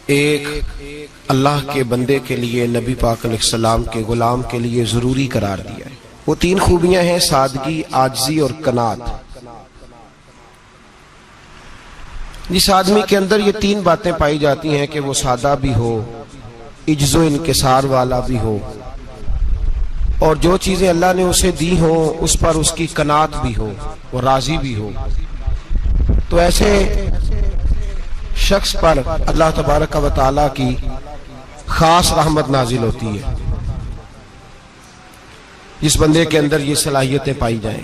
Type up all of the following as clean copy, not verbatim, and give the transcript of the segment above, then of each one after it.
ایک اللہ کے بندے کے لیے نبی پاک علیہ السلام کے غلام کے لیے ضروری قرار دیا ہے۔ وہ تین خوبیاں ہیں: سادگی، عاجزی اور قناعت۔ جس آدمی کے اندر یہ تین باتیں پائی جاتی ہیں کہ وہ سادہ بھی ہو، عجز و انکسار والا بھی ہو، اور جو چیزیں اللہ نے اسے دی ہوں اس پر اس کی قناعت بھی ہو، وہ راضی بھی ہو، تو ایسے شخص پر اللہ تبارک و تعالی کی خاص رحمت نازل ہوتی ہے، جس بندے کے اندر یہ صلاحیتیں پائی جائیں۔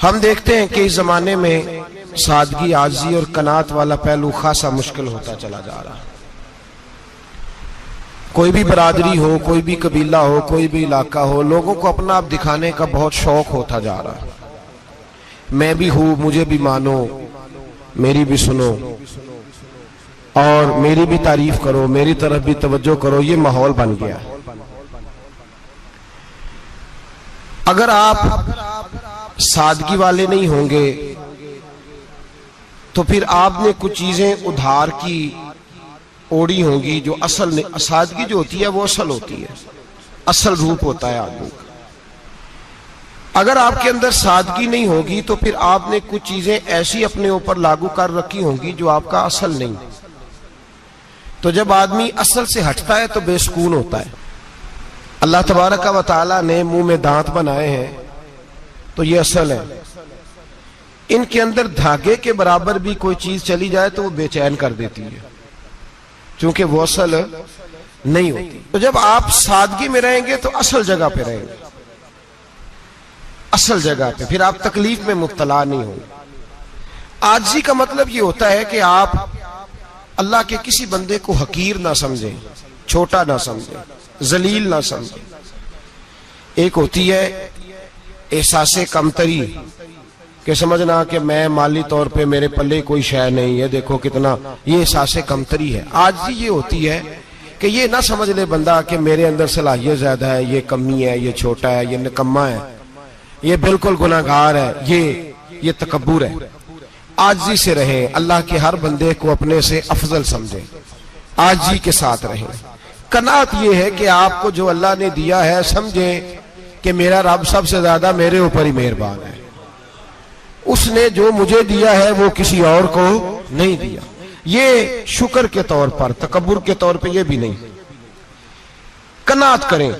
ہم دیکھتے ہیں کہ اس زمانے میں سادگی، عاجزی اور قناعت والا پہلو خاصا مشکل ہوتا چلا جا رہا ہے۔ کوئی بھی برادری ہو، کوئی بھی قبیلہ ہو، کوئی بھی علاقہ ہو، لوگوں کو اپنا آپ دکھانے کا بہت شوق ہوتا جا رہا ہے۔ میں بھی ہوں، مجھے بھی مانو، میری بھی سنو، اور میری بھی تعریف کرو، میری طرف بھی توجہ کرو، یہ ماحول بن گیا۔ اگر آپ سادگی والے نہیں ہوں گے تو پھر آپ نے کچھ چیزیں ادھار کی اوڑی ہوں گی جو اصل نہیں۔ سادگی جو ہوتی ہے وہ اصل ہوتی ہے، اصل روپ ہوتا ہے آدمی کا۔ اگر آپ کے اندر سادگی نہیں ہوگی تو پھر آپ نے کچھ چیزیں ایسی اپنے اوپر لاگو کر رکھی ہوں گی جو آپ کا اصل نہیں۔ تو جب آدمی اصل سے ہٹتا ہے تو بے سکون ہوتا ہے۔ اللہ تبارک و تعالی نے منہ میں دانت بنائے ہیں تو یہ اصل ہے۔ ان کے اندر دھاگے کے برابر بھی کوئی چیز چلی جائے تو وہ بے چین کر دیتی ہے، چونکہ وہ اصل نہیں ہوتی۔ تو جب آپ سادگی میں رہیں گے تو اصل جگہ پہ رہیں گے، اصل جگہ پہ، پھر آپ تکلیف میں مبتلا نہیں ہوں۔ عاجزی کا مطلب یہ ہوتا ہے کہ آپ اللہ کے کسی بندے کو حقیر نہ سمجھیں، چھوٹا نہ سمجھیں، ذلیل نہ سمجھیں۔ ایک ہوتی ہے احساس کمتری، کہ سمجھنا کہ میں مالی طور پہ میرے پلے کوئی شے نہیں ہے، دیکھو کتنا، یہ احساس کمتری ہے۔ عاجزی یہ ہوتی ہے کہ یہ نہ سمجھ لے بندہ کہ میرے اندر صلاحیت زیادہ ہے، یہ کمی ہے، یہ چھوٹا ہے، یہ نکما ہے، یہ بالکل گناہگار ہے، یہ تکبر ہے۔ عاجزی سے رہیں، اللہ کے ہر بندے کو اپنے سے افضل سمجھیں، عاجزی کے ساتھ رہیں۔ قناعت یہ ہے کہ آپ کو جو اللہ نے دیا ہے سمجھیں کہ میرا رب سب سے زیادہ میرے اوپر ہی مہربان ہے، اس نے جو مجھے دیا ہے وہ کسی اور کو نہیں دیا۔ یہ شکر کے طور پر، تکبر کے طور پہ یہ بھی نہیں۔ قناعت کریں۔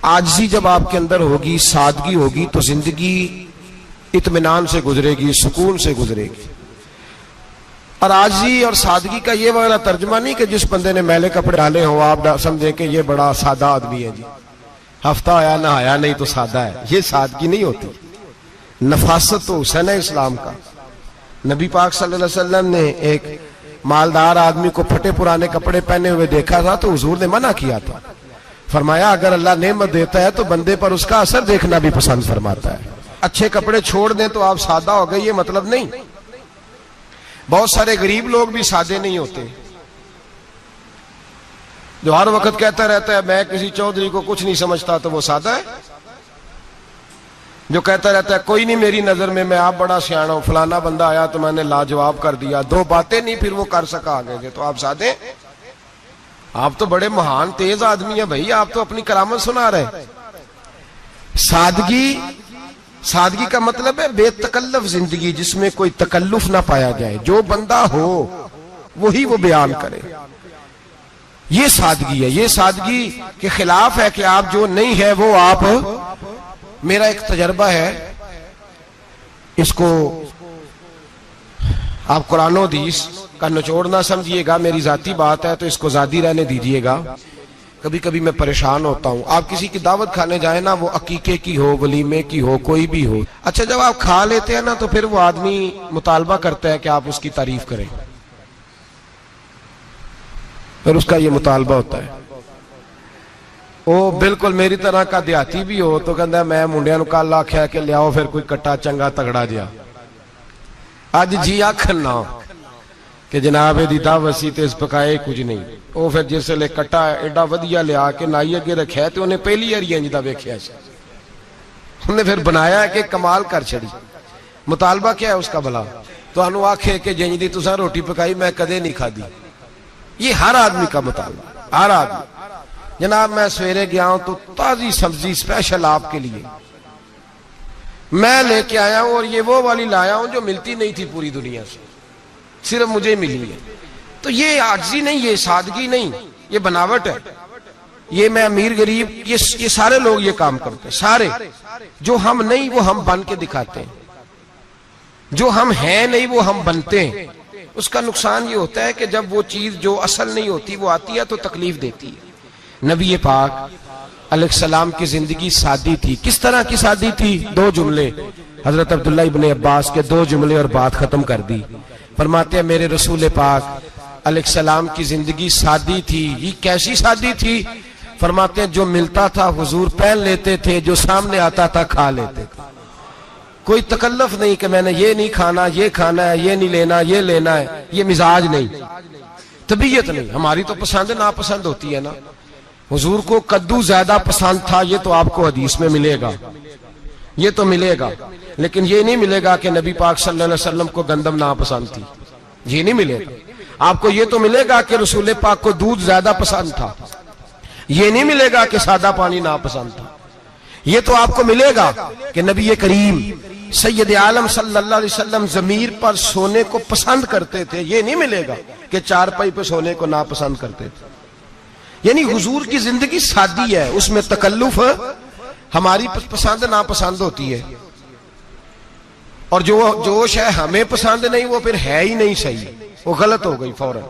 عاجزی جب آپ کے اندر ہوگی، سادگی ہوگی، تو زندگی اطمینان سے گزرے گی، سکون سے گزرے گی۔ اور عاجزی اور سادگی کا یہ والا ترجمہ نہیں کہ جس بندے نے میلے کپڑے ڈالے ہوں آپ سمجھیں کہ یہ بڑا سادہ آدمی ہے، جی ہفتہ آیا نہ آیا نہیں تو سادہ ہے۔ یہ سادگی نہیں ہوتی۔ نفاست تو حسن ہے اسلام کا۔ نبی پاک صلی اللہ علیہ وسلم نے ایک مالدار آدمی کو پھٹے پرانے کپڑے پہنے ہوئے دیکھا تھا تو حضور نے منع کیا تھا، فرمایا اگر اللہ نعمت دیتا ہے تو بندے پر اس کا اثر دیکھنا بھی پسند فرماتا ہے۔ اچھے کپڑے چھوڑ دیں تو آپ سادہ ہو گئے، یہ مطلب نہیں۔ بہت سارے غریب لوگ بھی سادے نہیں ہوتے، جو ہر وقت کہتا رہتا ہے میں کسی چودھری کو کچھ نہیں سمجھتا، تو وہ سادہ ہے۔ جو کہتا رہتا ہے کوئی نہیں میری نظر میں آپ بڑا سیانا ہوں، فلانا بندہ آیا تو میں نے لاجواب کر دیا، دو باتیں نہیں پھر وہ کر سکا آگے سے، تو آپ سادے؟ آپ تو بڑے مہان تیز آدمی ہیں بھائی، آپ تو اپنی کرامت سنا رہے۔ سادگی کا مطلب ہے بے تکلف زندگی، جس میں کوئی تکلف نہ پایا جائے، جو بندہ ہو وہی وہ بیان کرے، یہ سادگی ہے۔ یہ سادگی کے خلاف ہے کہ آپ جو نہیں ہے وہ آپ۔ میرا ایک تجربہ ہے، اس کو آپ قرآن و حدیث کا نچوڑ نہ سمجھیے گا، میری ذاتی بات ہے تو اس کو ذاتی رہنے دیجیے گا۔ کبھی کبھی میں پریشان ہوتا ہوں، آپ کسی کی دعوت کھانے جائیں نا، وہ عقیقے کی ہو، ولیمے کی ہو، کوئی بھی ہو، اچھا جب آپ کھا لیتے ہیں نا تو پھر وہ آدمی مطالبہ کرتا ہے کہ آپ اس کی تعریف کریں، پھر اس کا یہ مطالبہ ہوتا ہے۔ وہ بالکل میری طرح کا دیہاتی بھی ہو تو کہتا ہے میں منڈیاں نو کل آکھیا کہ لیاؤ پھر کوئی کٹا چنگا تگڑا جیا، اج جی آکھن نہ کہ جناب دی دعوت سی تے اس پکائے کچھ نہیں۔ وہ پھر جس لے کٹا ایڈا ودیا لیا کے نائی اگے رکھیا تے انہیں پہلی ہری انج دا ویکھیا سی، انہیں پھر بنایا کہ کمال کر چھڑی۔ مطالبہ کیا ہے اس کا بھلا؟ تو انو آکھے کہ جنج دی تساں روٹی پکائی میں کدے نہیں کھا دی. یہ ہر آدمی کا مطالبہ، ہر آدمی. جناب میں سویرے گیا ہوں تو تازی سبزی اسپیشل آپ کے لیے میں لے کے آیا ہوں، اور یہ وہ والی لایا ہوں جو ملتی نہیں تھی پوری دنیا سے، صرف مجھے ملی ہے. تو یہ عاجزی نہیں، یہ سادگی نہیں، یہ بناوٹ ہے. یہ میں امیر غریب یہ سارے لوگ یہ کام کرتے ہیں، سارے. جو ہم نہیں وہ ہم بن کے دکھاتے ہیں، جو ہم ہیں نہیں وہ ہم بنتے ہیں. اس کا نقصان یہ ہوتا ہے کہ جب وہ چیز جو اصل نہیں ہوتی وہ آتی ہے تو تکلیف دیتی ہے. نبی پاک علیہ السلام کی زندگی سادی تھی. کس طرح کی سادی تھی؟ 2 جملے حضرت عبداللہ ابن عباس کے 2 جملے اور بات ختم کر دی. فرماتے ہیں میرے رسول پاک علیہ السلام کی زندگی سادی تھی. یہ کیسی سادی تھی؟ فرماتے ہیں جو ملتا تھا حضور پہن لیتے تھے، جو سامنے آتا تھا کھا لیتے تھے. کوئی تکلف نہیں کہ میں نے یہ نہیں کھانا، یہ کھانا ہے، یہ نہیں لینا، یہ لینا ہے. یہ مزاج نہیں، طبیعت نہیں. ہماری تو پسند ناپسند ہوتی ہے نا. حضور کو کدو زیادہ پسند تھا، یہ تو آپ کو حدیث میں ملے گا، یہ تو ملے گا. لیکن یہ نہیں ملے گا کہ نبی پاک صلی اللہ علیہ وسلم کو گندم ناپسند تھی، یہ نہیں ملے گا. آپ کو یہ تو ملے گا کہ رسول پاک کو دودھ زیادہ پسند تھا، یہ نہیں ملے گا کہ سادہ پانی ناپسند تھا. یہ تو آپ کو ملے گا کہ نبی کریم سید عالم صلی اللہ علیہ وسلم ضمیر پر سونے کو پسند کرتے تھے. یہ نہیں ملے گا کہ چارپائی پہ سونے کو ناپسند کرتے تھے. یعنی حضور کی زندگی سادی ہے، اس میں تکلف ہماری پسند ناپسند ہوتی ہے، اور جو شے ہمیں پسند نہیں وہ پھر ہے ہی نہیں صحیح، وہ غلط ہو گئی فوراً،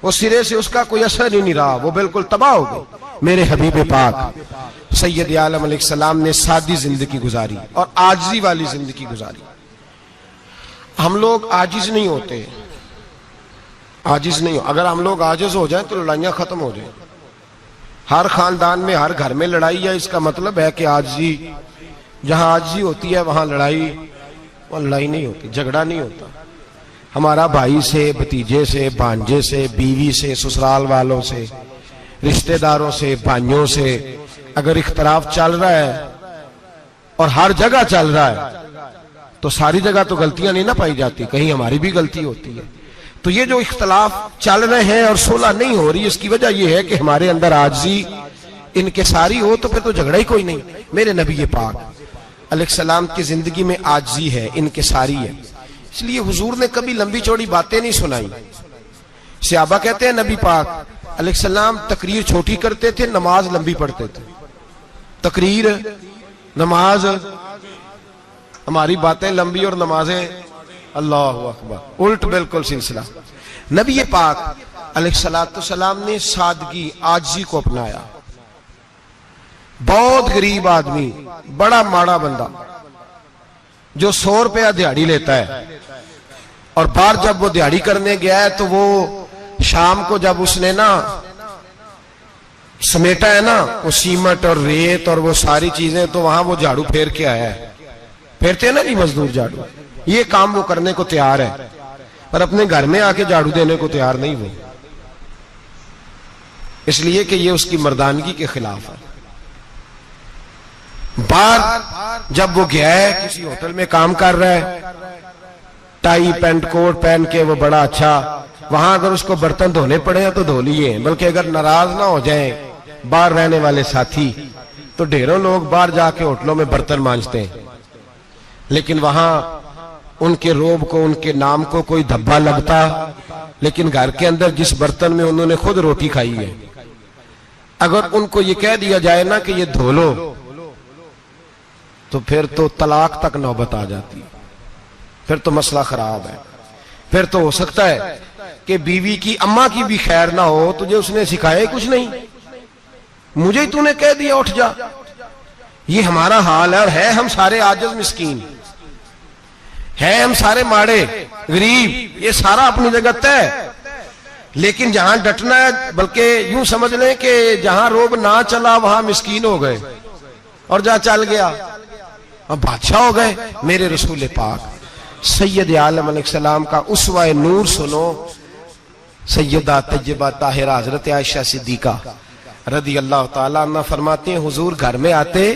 وہ سرے سے اس کا کوئی اثر ہی نہیں رہا، وہ بالکل تباہ ہو گئی. میرے حبیب پاک سید عالم علیہ السلام نے سادی زندگی گزاری اور عاجزی والی زندگی گزاری. ہم لوگ عاجز نہیں ہوتے، عاجز نہیں ہو. اگر ہم لوگ عاجز ہو جائیں تو لڑائیاں ختم ہو جائیں. ہر خاندان میں ہر گھر میں لڑائی ہے، اس کا مطلب ہے کہ عاجزی، جہاں عاجزی ہوتی ہے وہاں لڑائی نہیں ہوتی، جھگڑا نہیں ہوتا. ہمارا بھائی سے، بھتیجے سے، بھانجے سے، بیوی سے، سسرال والوں سے، رشتہ داروں سے، بھائیوں سے اگر اختلاف چل رہا ہے اور ہر جگہ چل رہا ہے تو ساری جگہ تو غلطیاں نہیں نہ پائی جاتی، کہیں ہماری بھی غلطی ہوتی ہے. تو یہ جو اختلاف چل رہے ہیں اور صلح نہیں ہو رہی، اس کی وجہ یہ ہے کہ ہمارے اندر عاجزی انکساری ہو، تو پھر تو جھگڑا ہی کوئی نہیں. میرے نبی پاک علیہ السلام کی زندگی میں عاجزی ہے، انکساری ہے. اس لیے حضور نے کبھی لمبی چوڑی باتیں نہیں سنائی. صحابہ کہتے ہیں نبی پاک علیہ السلام تقریر چھوٹی کرتے تھے، نماز لمبی پڑھتے تھے. تقریر، نماز، ہماری باتیں لمبی اور نمازیں اللہ اکبر الٹ بالکل سلسلہ. نبی پاک علیہ السلام نے سادگی، عاجزی کو اپنایا. بہت غریب آدمی، بڑا ماڑا بندہ جو 100 روپیہ دیہاڑی لیتا ہے، اور بار جب وہ دیہاڑی کرنے گیا ہے تو وہ شام کو جب اس نے نا سمیٹا ہے نا وہ سیمٹ اور ریت اور وہ ساری چیزیں، تو وہاں وہ جھاڑو پھیر کے آیا ہے. پھیرتے ہیں نا جی مزدور جھاڑو، یہ کام وہ کرنے کو تیار ہے، پر اپنے گھر میں آ کے جھاڑو دینے کو تیار نہیں وہ، اس لیے کہ یہ اس کی مردانگی کے خلاف ہے. بار جب وہ گیا ہے کسی ہوٹل میں کام کر رہا ہے، ٹائی پینٹ کوٹ پہن کے وہ بڑا اچھا، وہاں اگر اس کو برتن دھونے پڑے تو دھو لیے، بلکہ اگر ناراض نہ ہو جائیں باہر رہنے والے ساتھی تو ڈھیروں لوگ باہر جا کے ہوٹلوں میں برتن مانجتے ہیں، لیکن وہاں ان کے روب کو، ان کے نام کو کوئی دھبا لگتا، لیکن گھر کے اندر جس برتن میں انہوں نے خود روٹی کھائی ہے، اگر ان کو یہ کہہ دیا جائے نا کہ یہ دھو لو، تو پھر تو طلاق تک نوبت آ جاتی، پھر تو مسئلہ خراب ہے. پھر تو ہو سکتا ہے کہ بیوی کی اماں کی بھی خیر نہ ہو، تجھے اس نے سکھایا کچھ نہیں، مجھے ہی تو نے کہہ دیا اٹھ جا. یہ ہمارا حال ہے، اور ہے ہم سارے عاجز مسکین، ہے ہم سارے ماڑے غریب، یہ سارا اپنی جگہ طے. لیکن جہاں ڈٹنا ہے، بلکہ یوں سمجھ لیں کہ جہاں روب نہ چلا وہاں مسکین ہو گئے، اور جہاں چل گیا اب بادشاہ ہو گئے. میرے رسول پاک سید عالم علیہ السلام کا اسوہ نور سنو. سیدہ طیبہ طاہرہ حضرت عائشہ صدیقہ رضی اللہ تعالیٰ عنہ فرماتے ہیں حضور گھر میں آتے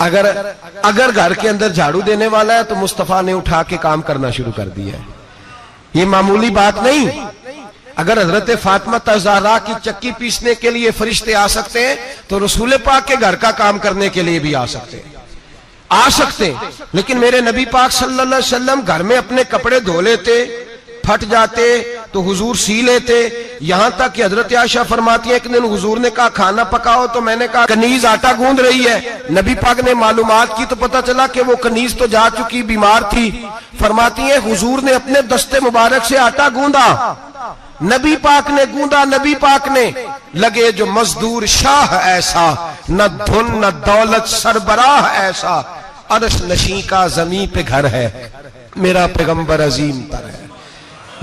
اگر گھر کے اندر جھاڑو دینے والا ہے تو مصطفیٰ نے اٹھا کے کام کرنا شروع کر دیا ہے. یہ معمولی بات نہیں. اگر حضرت فاطمہ زہرا کی چکی پیسنے کے لیے فرشتے آ سکتے ہیں تو رسول پاک کے گھر کا کام کرنے کے لیے بھی آ سکتے ہیں. لیکن میرے نبی پاک صلی اللہ علیہ وسلم گھر میں اپنے کپڑے دھو لیتے, پھٹ جاتے تو حضور سی لیتے. یہاں تک کہ حضرت عائشہ فرماتی ہے ایک دن حضور نے کہا کھانا پکاؤ تو میں نے کہا کنیز آٹا گوندھ رہی ہے. نبی پاک نے معلومات کی تو پتہ چلا کہ وہ کنیز تو جا چکی, بیمار تھی. فرماتی ہیں حضور نے اپنے دستے مبارک سے آٹا گوندھا, نبی پاک نے گوندا, نبی پاک نے. لگے جو مزدور شاہ ایسا, نہ دھن نہ دولت سربراہ ایسا, عرش نشیں کا زمین پہ گھر ہے, میرا پیغمبر عظیم تر ہے.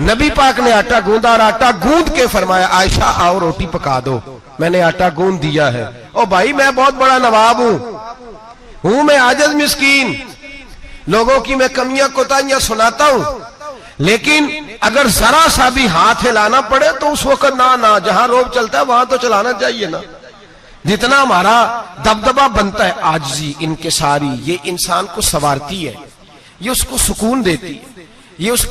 نبی پاک نے آٹا گوندا اور آٹا گوند کے فرمایا عائشہ آؤ روٹی پکا دو. میں نے آٹا گوند دیا ہے. او بھائی میں بہت بڑا نواب ہوں میں عاجز مسکین, لوگوں کی میں کمیاں کوتاہیاں سناتا ہوں, لیکن اگر ذرا سا بھی ہاتھ ہلانا پڑے تو اس وقت نہ جہاں روب چلتا ہے وہاں تو چلانا چاہیے نا. جتنا ہمارا دبدبہ بنتا ہے عاجزی انکساری, یہ انسان کو سنوارتی ہے, یہ اس کو سکون دیتی ہے, یہ اس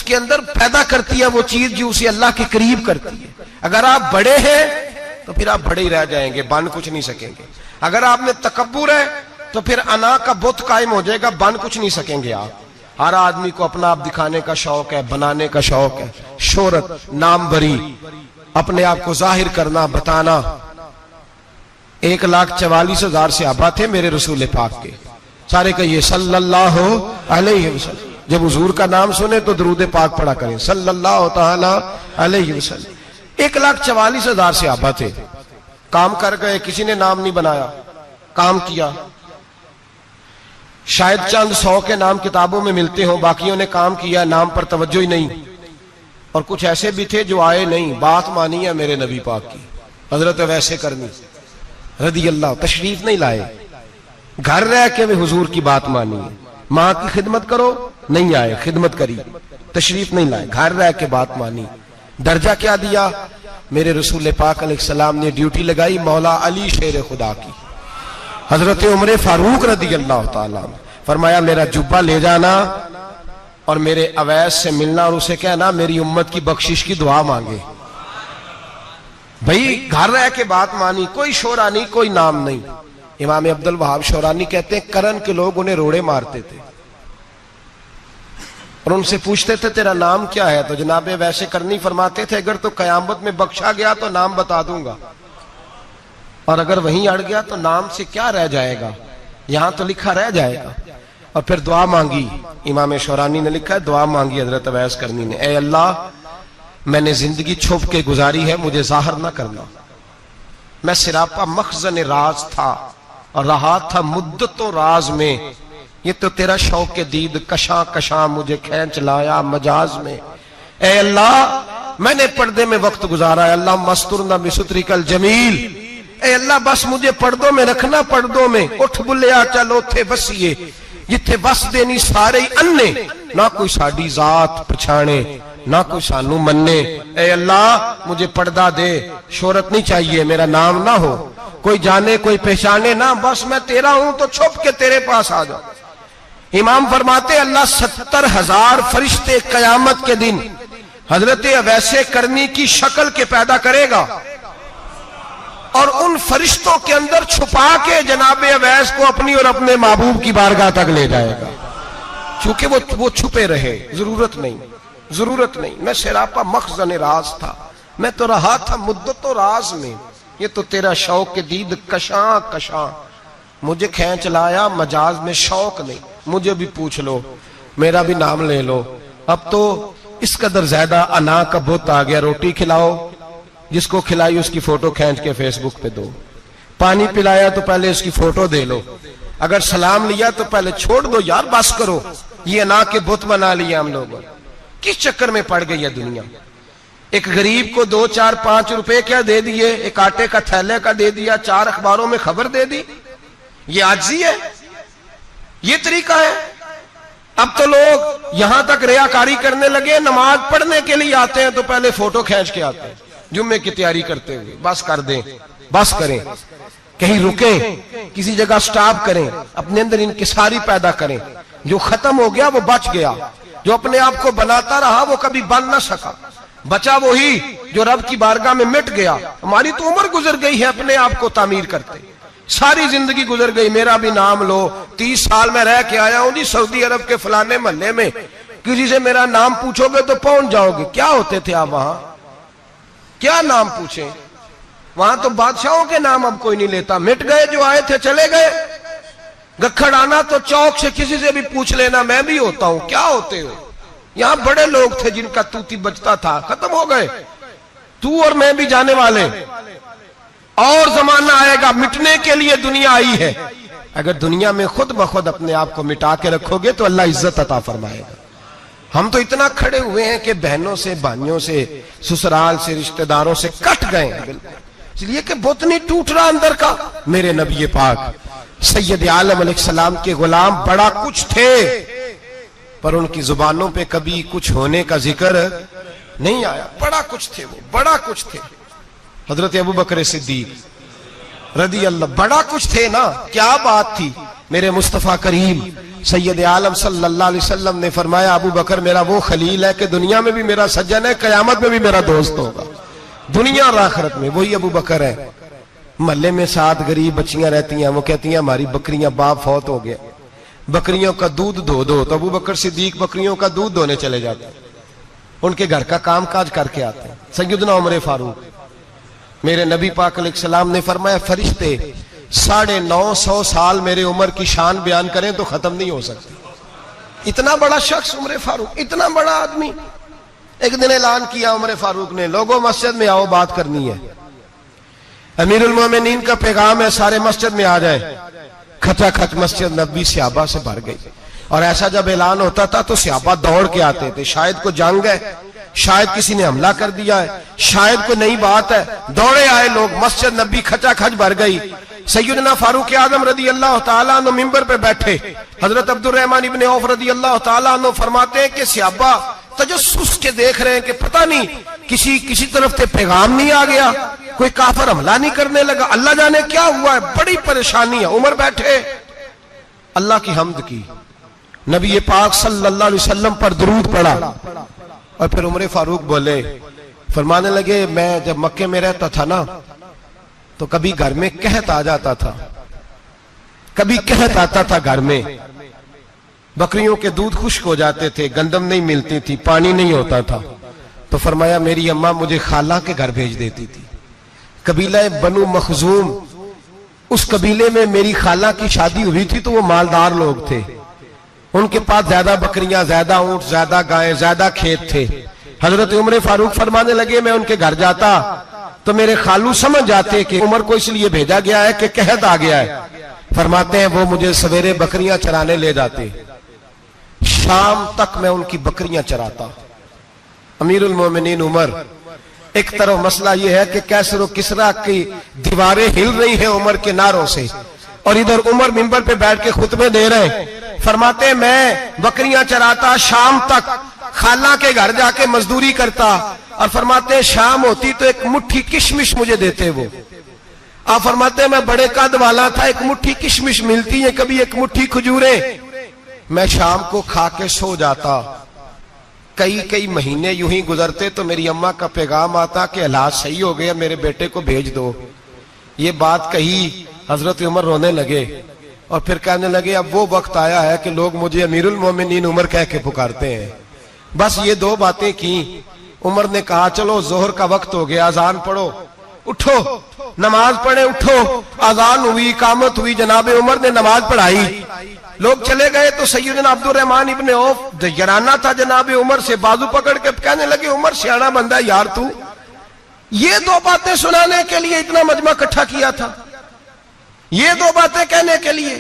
کے اندر پیدا کرتی ہے وہ چیز جو اسے اللہ کے قریب کرتی ہے. اگر آپ بڑے ہیں تو پھر آپ بڑے ہی رہ جائیں گے, بن کچھ نہیں سکیں گے. اگر آپ میں تکبر ہے تو پھر انا کا بت قائم ہو جائے گا, بن کچھ نہیں سکیں گے آپ. ہر آدمی کو اپنا آپ دکھانے کا شوق ہے, بنانے کا شوق ہے, شہرت, نام بری, اپنے آپ کو ظاہر کرنا, بتانا. 1,44,000 صحابہ تھے میرے رسول پاک کے, سارے کہیے صلی اللہ علیہ وسلم. جب حضور کا نام سنے تو درود پاک پڑھا کریں صلی اللہ تعالی علیہ وسلم. 1,44,000 صحابہ تھے. کام کر گئے, کسی نے نام نہیں بنایا, کام کیا. شاید چند 100 کے نام کتابوں میں ملتے ہوں, باقیوں نے کام کیا, نام پر توجہ ہی نہیں. اور کچھ ایسے بھی تھے جو آئے نہیں, بات مانی ہے میرے نبی پاک کی. حضرت ویسے کرنی رضی اللہ تشریف نہیں لائے, گھر رہ کے بھی حضور کی بات مانی ہے. ماں کی خدمت کرو, نہیں آئے, خدمت کری, تشریف نہیں لائے, گھر رہ کے بات مانی. درجہ کیا دیا میرے رسول پاک علیہ السلام نے؟ ڈیوٹی لگائی مولا علی شیر خدا کی, حضرت عمر فاروق رضی اللہ تعالیٰ. فرمایا میرا جبہ لے جانا اور میرے اویس سے ملنا اور اسے کہنا میری امت کی بخشش کی دعا مانگے. بھئی گھر رہ کے بات مانی, کوئی شورا نہیں, کوئی نام نہیں. امام عبد الوہاب شورانی کہتے ہیں کرن کے لوگ انہیں روڑے مارتے تھے اور ان سے پوچھتے تھے تیرا نام کیا ہے, تو جناب ویسے کرنی فرماتے تھے اگر تو قیامت میں بخشا گیا تو نام بتا دوں گا, اور اگر وہیں اڑ گیا تو نام سے کیا رہ جائے گا, یہاں تو لکھا رہ جائے گا. اور پھر دعا مانگی, امام شورانی نے لکھا ہے دعا مانگی حضرت اویس کرنی نے, اے اللہ میں نے زندگی چھپ کے گزاری ہے, مجھے ظاہر نہ کرنا. میں سراپا مخزن راز تھا اور رہا تھا مدتوں راز میں, یہ تو تیرا شوق دید کشاں کشاں مجھے کھینچ لایا مجاز میں. اے اللہ میں نے پردے میں وقت گزارا ہے, اللہ مسترنا بسترک الجمیل. اے اللہ بس مجھے پردوں میں رکھنا, پردوں میں. اٹھ بلیا چلو تھے بسیے جتھے بس دینی سارے انے, نہ کوئی ساڈی ذات پچھانے نہ کوئی سانو مننے. اے اللہ مجھے پردہ دے, شہرت نہیں چاہیے, میرا نام نہ ہو, کوئی جانے کوئی پہچانے نہ, بس میں تیرا ہوں تو چھپ کے تیرے پاس آ جاؤ. امام فرماتے اللہ 70,000 فرشتے قیامت کے دن حضرت اویس کرنی کی شکل کے پیدا کرے گا اور ان فرشتوں کے اندر چھپا کے جناب اویس کو اپنی اور اپنے محبوب کی بارگاہ تک لے جائے گا. چونکہ وہ چھپے رہے, ضرورت نہیں. میں سراپا مخزن راز تھا, میں تو رہا تھا مدتوں راز میں, یہ تو تیرا شوق دید کشاں کشاں مجھے کھینچ لایا مجاز میں. شوق نہیں, مجھے بھی پوچھ لو, میرا بھی نام لے لو. اب تو اس قدر زیادہ انا کا بت آ گیا, روٹی کھلاؤ, جس کو کھلائی اس کی فوٹو کھینچ کے فیس بک پہ دو, پانی پلایا تو پہلے اس کی فوٹو دے لو, اگر سلام لیا تو پہلے چھوڑ دو یار, بس کرو. یہ انا کے بت بنا لیا ہم لوگوں, کس چکر میں پڑ گئی ہے دنیا. ایک غریب کو 2 4 5 روپے کیا دے دیے, ایک آٹے کا تھیلے کا دے دیا, 4 اخباروں میں خبر دے دی, یہ عاجزی ہے, یہ طریقہ ہے. اب تو لوگ یہاں تک ریاکاری کرنے لگے, نماز پڑھنے کے لیے آتے ہیں تو پہلے فوٹو کھینچ کے آتے ہیں, جمعے کی تیاری کرتے ہوئے. بس کر دیں, بس کریں. کہیں رکیں، کسی جگہ سٹاپ کریں، اپنے اندر انکساری پیدا کریں. جو ختم ہو گیا وہ بچ گیا، جو اپنے آپ کو بناتا رہا وہ کبھی بن نہ سکا. بچا وہی جو رب کی بارگاہ میں مٹ گیا. ہماری تو عمر گزر گئی ہے اپنے آپ کو تعمیر کرتے، ساری زندگی گزر گئی. میرا بھی نام لو، 30 سال میں رہ کے آیا ہوں جی سعودی عرب کے فلانے محلے میں، کسی سے میرا نام پوچھو گے تو پہنچ جاؤ گے. کیا ہوتے تھے آپ وہاں؟ کیا نام پوچھیں؟ وہاں تو بادشاہوں کے نام اب کوئی نہیں لیتا. مٹ گئے جو آئے تھے چلے گئے. گکھڑ آنا تو چوک سے کسی سے بھی پوچھ لینا میں بھی ہوتا ہوں. کیا ہوتے ہو؟ یہاں بڑے لوگ تھے جن کا توتی بچتا تھا، ختم ہو گئے. تو اور میں بھی جانے والے. اور زمانہ آئے گا، مٹنے کے لیے دنیا آئی ہے. اگر دنیا میں خود بخود اپنے آپ کو مٹا کے رکھو گے تو اللہ عزت عطا فرمائے گا. ہم تو اتنا کھڑے ہوئے ہیں کہ بہنوں سے، بھائیوں سے، سسرال سے، رشتہ داروں سے کٹ گئے ہیں بالکل، اس لیے کہ بت نہیں ٹوٹ رہا اندر کا. میرے نبی پاک سید عالم علیہ السلام کے غلام بڑا کچھ تھے، پر ان کی زبانوں پہ کبھی کچھ ہونے کا ذکر نہیں آیا. بڑا کچھ تھے، وہ بڑا کچھ تھے. حضرت ابوبکر صدیق رضی اللہ بڑا کچھ تھے نا. کیا بات تھی. میرے مصطفیٰ کریم سید عالم صلی اللہ علیہ وسلم نے فرمایا ابو بکر میرا وہ خلیل ہے کہ دنیا میں بھی میرا سجن ہے، قیامت میں بھی میرا دوست ہوگا. دنیا اور آخرت میں وہی ابو بکر ہے. محلے میں 7 غریب بچیاں رہتی ہیں، وہ کہتی ہیں ہماری بکریاں، باپ فوت ہو گیا، بکریوں کا دودھ دھو دو. تو ابو بکر صدیق بکریوں کا دودھ دھونے چلے جاتے ہیں، ان کے گھر کا کام کاج کر کے آتے ہیں. سیدنا عمر فاروق میرے نبی پاک علیہ السلام نے فرمایا فرشتے 950 سال میرے عمر کی شان بیان کریں تو ختم نہیں ہو سکتی. اتنا بڑا شخص عمر فاروق، اتنا بڑا آدمی. ایک دن اعلان کیا عمر فاروق نے، لوگوں مسجد میں آؤ بات کرنی ہے. امیر المومنین کا پیغام ہے سارے مسجد میں آ جائیں. کھچا کھچ مسجد نبوی صحابہ سے بھر گئی. اور ایسا جب اعلان ہوتا تھا تو صحابہ دوڑ کے آتے تھے. شاید کو جنگ ہے، شاید کسی نے حملہ کر دیا ہے، شاید کوئی نئی بات ہے. دوڑے آئے لوگ، مسجد نبی کھچا کھچ بھر گئی. سیدنا فاروق اعظم رضی اللہ تعالیٰ عنہ منبر پہ بیٹھے. حضرت عبد الرحمن ابن عوف رضی اللہ تعالیٰ عنہ فرماتے ہیں کہ صحابہ تجسس کے دیکھ رہے ہیں کہ پتہ نہیں کسی طرف سے پیغام نہیں آ گیا، کوئی کافر حملہ نہیں کرنے لگا، اللہ جانے کیا ہوا ہے. بڑی پریشانی ہے. عمر بیٹھے، اللہ کی حمد کی، نبی پاک صلی اللہ علیہ وسلم پر درود پڑھا، اور پھر عمر فاروق بولے، فرمانے لگے میں جب مکے میں رہتا تھا نا تو کبھی گھر میں قحط آ جاتا تھا، کبھی قحط آتا تھا گھر میں، بکریوں کے دودھ خشک ہو جاتے تھے، گندم نہیں ملتی تھی، پانی نہیں ہوتا تھا. تو فرمایا میری اماں مجھے خالہ کے گھر بھیج دیتی تھی. قبیلہ بنو مخزوم، اس قبیلے میں میری خالہ کی شادی ہوئی تھی تو وہ مالدار لوگ تھے، ان کے پاس زیادہ بکریاں، زیادہ اونٹ، زیادہ گائیں، زیادہ کھیت تھے. حضرت عمر فاروق فرمانے لگے میں ان کے گھر جاتا تو میرے خالو سمجھ جاتے کہ عمر کو اس لیے بھیجا گیا ہے کہ قحط آ گیا ہے. فرماتے ہیں وہ مجھے سویرے بکریاں چرانے لے جاتے، شام تک میں ان کی بکریاں چراتا. امیر المومنین عمر، ایک طرف مسئلہ یہ ہے کہ کیسر و کسرا کی دیواریں ہل رہی ہیں عمر کے نعروں سے، اور ادھر عمر منبر پہ بیٹھ کے خطبے دے رہے ہیں. فرماتے ہیں میں بکریاں چراتا، شام تک خالہ کے گھر جا کے مزدوری کرتا، اور فرماتے ہیں شام ہوتی تو ایک مٹھی کشمش مجھے دیتے وہ. آپ فرماتے ہیں میں بڑے قد والا تھا، ایک مٹھی کشمش ملتی ہے، کبھی ایک مٹھی کھجوریں، میں شام کو کھا کے سو جاتا. کئی مہینے یوں ہی گزرتے تو میری اماں کا پیغام آتا کہ حالات صحیح ہو گیا، میرے بیٹے کو بھیج دو. یہ بات کہی، حضرت عمر رونے لگے اور پھر کہنے لگے اب وہ وقت آیا ہے کہ لوگ مجھے امیر المومنین عمر کہہ کے پکارتے ہیں. بس یہ 2 باتیں کی. عمر نے کہا چلو ظہر کا وقت ہو گیا، اذان پڑھو، اٹھو نماز پڑھے. اٹھو، اذان ہوئی، اقامت ہوئی، جناب عمر نے نماز پڑھائی، لوگ چلے گئے. تو سیدنا عبد الرحمن ابن عوف جرانہ تھا جناب عمر سے، بازو پکڑ کے کہنے لگے عمر سیاڑا بندہ یار تو یہ 2 باتیں سنانے کے لیے اتنا مجمع اکٹھا کیا تھا، یہ 2 باتیں کہنے کے لیے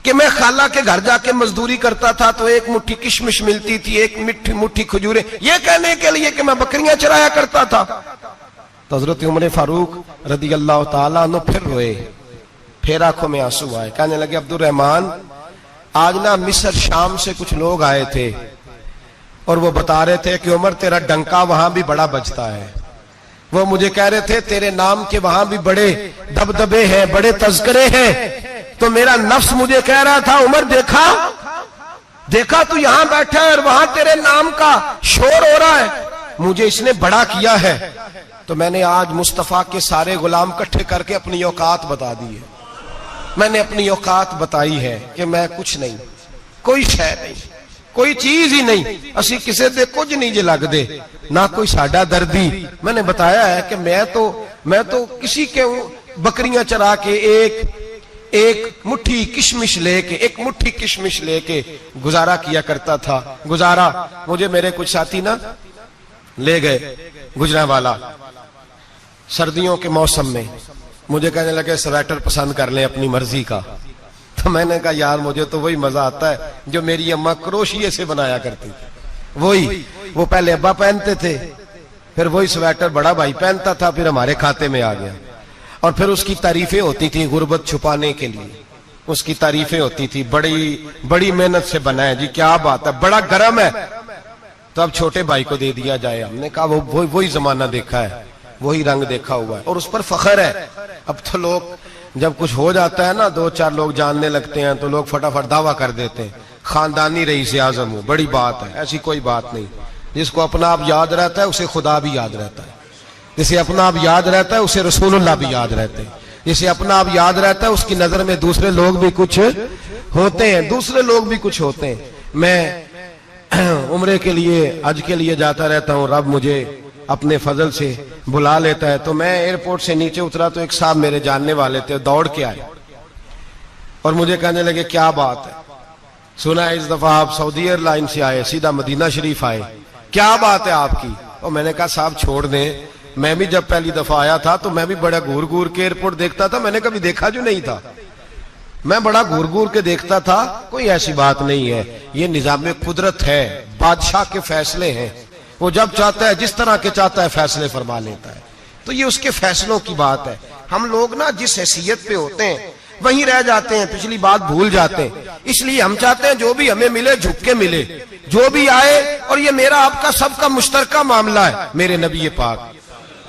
کہ میں خالہ کے گھر جا کے مزدوری کرتا تھا تو ایک مٹھی کشمش ملتی تھی، ایک مٹھی کھجوریں، یہ کہنے کے لیے کہ میں بکریاں چرایا کرتا تھا. تو حضرت عمر فاروق رضی اللہ تعالیٰ عنہ پھر روئے، پھر آنکھوں میں آنسو آئے. کہنے لگے عبد الرحمن آج نا مصر شام سے کچھ لوگ آئے تھے اور وہ بتا رہے تھے کہ عمر تیرا ڈنکا وہاں بھی بڑا بجتا ہے، وہ مجھے کہہ رہے تھے تیرے نام کے وہاں بھی بڑے دبدبے ہیں، بڑے تذکرے ہیں. تو میرا نفس مجھے کہہ رہا تھا عمر دیکھا تو یہاں بیٹھا ہے اور وہاں تیرے نام کا شور ہو رہا ہے، مجھے اس نے بڑا کیا ہے. تو میں نے آج مصطفیٰ کے سارے غلام کٹھے کر کے اپنی اوقات بتا دی ہے. میں نے اپنی اوقات بتائی ہے کہ میں کچھ نہیں، کوئی شے نہیں، کوئی چیز ہی نہیں. اسی کسے دے کچھ نہیں جے لگ دے، نہ کوئی ساڈا دردی. میں نے بتایا ہے کہ میں تو کسی کے بکریاں چرا کے ایک مٹھی کشمش لے کے گزارا کیا کرتا تھا. مجھے میرے کچھ ساتھی نا لے گئے گجرانوالا سردیوں کے موسم میں. مجھے کہنے لگے سویٹر پسند کر لیں اپنی مرضی کا. تو میں نے کہا یار مجھے تو وہی مزہ آتا ہے جو میری اماں کروشیے سے بنایا کرتی تھی. وہ پہلے ابا پہنتے تھے، پھر وہی سویٹر بڑا بھائی پہنتا تھا، پھر ہمارے کھاتے میں آ گیا. اور پھر اس کی تعریفیں ہوتی تھی غربت چھپانے کے لیے. اس کی تعریفیں ہوتی تھی بڑی محنت سے بنا ہے جی، کیا بات ہے، بڑا گرم ہے. تو اب چھوٹے بھائی کو دے دیا جائے. ہم نے کہا وہی زمانہ دیکھا ہے، وہی رنگ دیکھا ہوا ہے اور اس پر فخر ہے. اب تو لوگ جب کچھ ہو جاتا ہے نا، 2-4 لوگ جاننے لگتے ہیں تو لوگ فٹافٹ دعویٰ کر دیتے ہیں خاندانی رئیس اعظم ہو، بڑی بات ہے. ایسی کوئی بات نہیں. جس کو اپنا آپ یاد رہتا ہے اسے خدا بھی یاد رہتا ہے. جسے اپنا آپ یاد رہتا ہے اسے رسول اللہ بھی یاد رہتے ہیں. جسے اپنا آپ یاد رہتا ہے اس کی نظر میں دوسرے لوگ بھی کچھ ہوتے ہیں. میں عمرے کے لیے حج کے لیے جاتا رہتا ہوں. رب مجھے اپنے فضل سے بلا لیتا ہے. تو میں ایئرپورٹ سے نیچے اترا تو ایک صاحب میرے جاننے والے تھے، دوڑ کے آئے اور مجھے کہنے لگے کیا بات ہے، سنا ہے اس دفعہ آپ سعودی ایئر لائن سے آئے، سیدھا مدینہ شریف آئے، کیا بات ہے آپ کی. اور میں نے کہا صاحب چھوڑ دیں، میں بھی جب پہلی دفعہ آیا تھا تو میں بھی بڑا گور کے ایئرپورٹ دیکھتا تھا. میں نے کبھی دیکھا جو نہیں تھا، میں بڑا گور کے دیکھتا تھا. کوئی ایسی بات نہیں ہے، یہ نظام قدرت ہے، بادشاہ کے فیصلے ہیں. وہ جب چاہتا ہے جس طرح کے چاہتا ہے فیصلے فرما لیتا ہے. تو یہ اس کے فیصلوں کی بات ہے. ہم لوگ نا جس حیثیت پہ ہوتے ہیں وہیں رہ جاتے ہیں، پچھلی بات بھول جاتے ہیں. اس لیے ہم چاہتے ہیں جو بھی ہمیں ملے جھک کے ملے، جو بھی آئے. اور یہ میرا آپ کا سب کا مشترکہ معاملہ ہے. میرے نبی پاک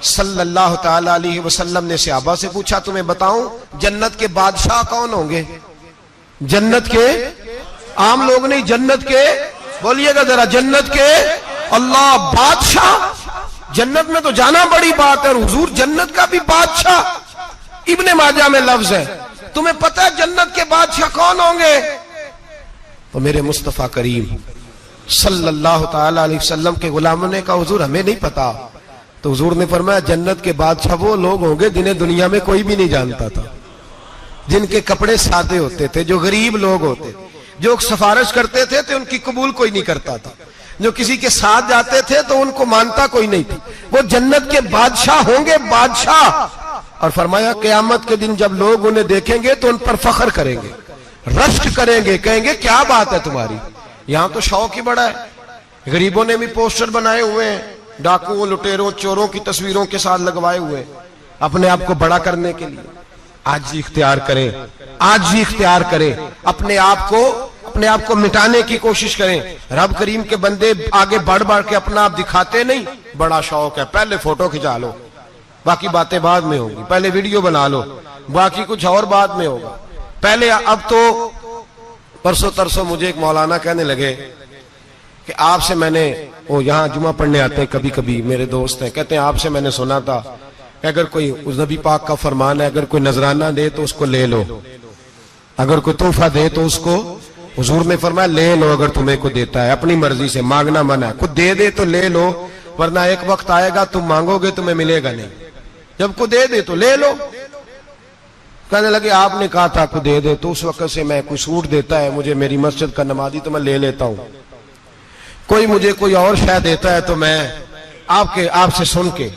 صلی اللہ تعالی علیہ وسلم نے صحابہ سے پوچھا تمہیں بتاؤں جنت کے بادشاہ کون ہوں گے؟ جنت کے عام لوگ نہیں، جنت کے، بولیے گا ذرا، جنت کے اللہ بادشاہ. جنت میں تو جانا بڑی بات ہے اور حضور جنت کا بھی بادشاہ. ابن ماجہ میں لفظ ہے. تمہیں پتہ ہے جنت کے بادشاہ کون ہوں گے؟ تو میرے مصطفیٰ کریم صلی اللہ تعالی علیہ وسلم کے غلاموں نے کہا حضور ہمیں نہیں پتا. تو حضور نے فرمایا جنت کے بادشاہ وہ لوگ ہوں گے جنہیں دنیا میں کوئی بھی نہیں جانتا تھا، جن کے کپڑے سادے ہوتے تھے، جو غریب لوگ ہوتے، جو سفارش کرتے تھے تو ان کی قبول کوئی نہیں کرتا تھا، جو کسی کے ساتھ جاتے تھے تو ان کو مانتا کوئی نہیں تھا. وہ جنت کے بادشاہ ہوں گے، بادشاہ. اور فرمایا قیامت کے دن جب لوگ انہیں دیکھیں گے تو ان پر فخر کریں گے، رشک کریں گے، کہیں گے کیا بات ہے تمہاری. یہاں تو شوق ہی بڑا ہے. غریبوں نے بھی پوسٹر بنائے ہوئے ہیں، ڈاکوؤں، لٹیروں، چوروں کی تصویروں کے ساتھ لگوائے ہوئے اپنے آپ کو بڑا کرنے کے لیے. عاجزی اختیار کریں، عاجزی اختیار کریں، اپنے آپ کو مٹانے کی کوشش کریں. رب کریم کے بندے آگے بڑھ کے اپنا آپ دکھاتے نہیں. بڑا شوق ہے، پہلے فوٹو کھچا لو، باقی باتیں بعد میں ہوگی. پہلے ویڈیو بنا لو، باقی کچھ اور بعد میں ہوگا. پہلے اب تو پرسوں ترسوں مجھے ایک مولانا کہنے لگے کہ آپ سے میں نے، وہ یہاں جمعہ پڑھنے آتے ہیں کبھی کبھی، میرے دوست ہیں، کہتے ہیں آپ سے میں نے سنا تھا کہ اگر کوئی اس نبی پاک کا فرمان ہے، اگر کوئی نذرانہ دے تو اس کو لے لو، اگر کوئی تحفہ دے تو اس کو، حضور نے فرمایا لے لو اگر تمہیں کو دیتا ہے، اپنی مرضی سے، مانگنا منع ہے. خود دے دے تو لے لو، ورنہ ایک وقت آئے گا تم مانگو گے تمہیں ملے گا نہیں. جب کو دے دے تو لے لو. کہنے لگے آپ نے کہا تھا کو دے دے، تو اس وقت سے میں کوئی سوٹ دیتا ہے مجھے میری مسجد کا نمازی تو میں لے لیتا ہوں. کوئی مجھے کوئی اور شے دیتا ہے تو میں آپ سے سن کے.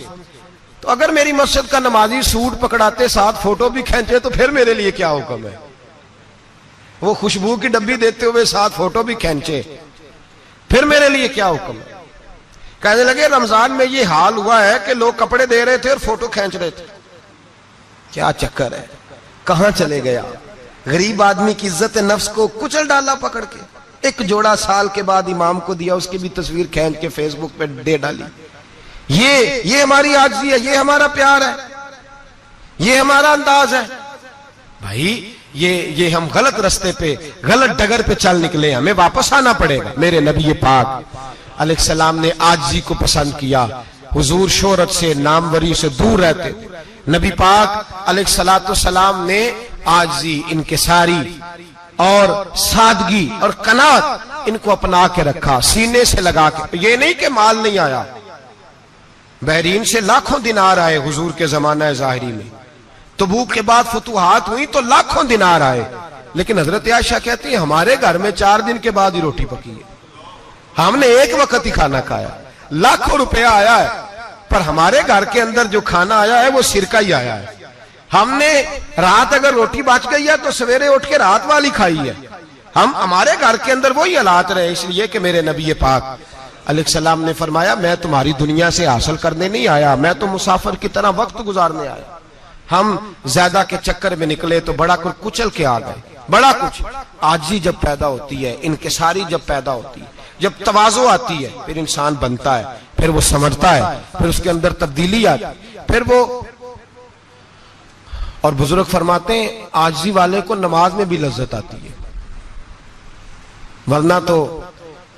تو اگر میری مسجد کا نمازی سوٹ پکڑاتے ساتھ فوٹو بھی کھینچے تو پھر میرے لیے کیا حکم ہے؟ وہ خوشبو کی ڈبی دیتے ہوئے ساتھ فوٹو بھی کھینچے، پھر میرے لیے کیا حکم ہے؟ کہنے لگے رمضان میں یہ حال ہوا ہے کہ لوگ کپڑے دے رہے تھے اور فوٹو کھینچ رہے تھے. کیا چکر ہے، کہاں چلے گیا؟ غریب آدمی کی عزت نفس کو کچل ڈالا پکڑ کے. ایک جوڑا سال کے بعد امام کو دیا، اس کی بھی تصویر کھینچ کے فیس بک پہ دے ڈالی. یہ ہماری عاجزی ہے، یہ ہمارا پیار ہے، یہ ہمارا انداز ہے۔ بھائی یہ ہم غلط رستے پہ، غلط ڈگر پہ چل نکلے، ہمیں واپس آنا پڑے گا۔ میرے نبی پاک علیہ السلام نے عاجزی کو پسند کیا۔ حضور شہرت سے، ناموری سے دور رہتے۔ نبی پاک علیہ السلام نے عاجزی، انکساری اور سادگی اور قناعت ان کو اپنا کے رکھا، سینے سے لگا کے۔ یہ نہیں کہ مال نہیں آیا، بحرین سے لاکھوں دینار آئے حضور کے زمانہ ظاہری میں، تبوک کے بعد فتوحات ہوئی تو لاکھوں دینار آئے، لیکن حضرت عائشہ کہتی ہیں ہمارے گھر میں 4 دن کے بعد ہی روٹی پکی ہے، ہم نے ایک وقت ہی کھانا کھایا، لاکھوں روپیہ آیا ہے پر ہمارے گھر کے اندر جو کھانا آیا ہے وہ سرکہ ہی آیا ہے۔ ہم نے رات اگر روٹی بچ گئی ہے تو سویرے اٹھ کے رات والی کھائی ہے۔ ہمارے گھر کے اندر وہی حالات رہے، اس لیے کہ میرے نبی پاک علیہ السلام نے فرمایا میں تمہاری دنیا سے حاصل کرنے نہیں آیا، میں تو مسافر کی طرح وقت گزارنے آیا۔ ہم زیادہ کے چکر میں نکلے تو بڑا کچھ کچل کے آ گئے، بڑا کچھ۔ عاجزی جب پیدا ہوتی ہے، انکساری جب پیدا ہوتی ہے، جب تواضع آتی ہے، پھر انسان بنتا ہے، پھر وہ سمجھتا ہے، پھر اس کے اندر تبدیلی آتی ہے، پھر وہ۔ اور بزرگ فرماتے ہیں عاجزی والے کو نماز میں بھی لذت آتی ہے، ورنہ تو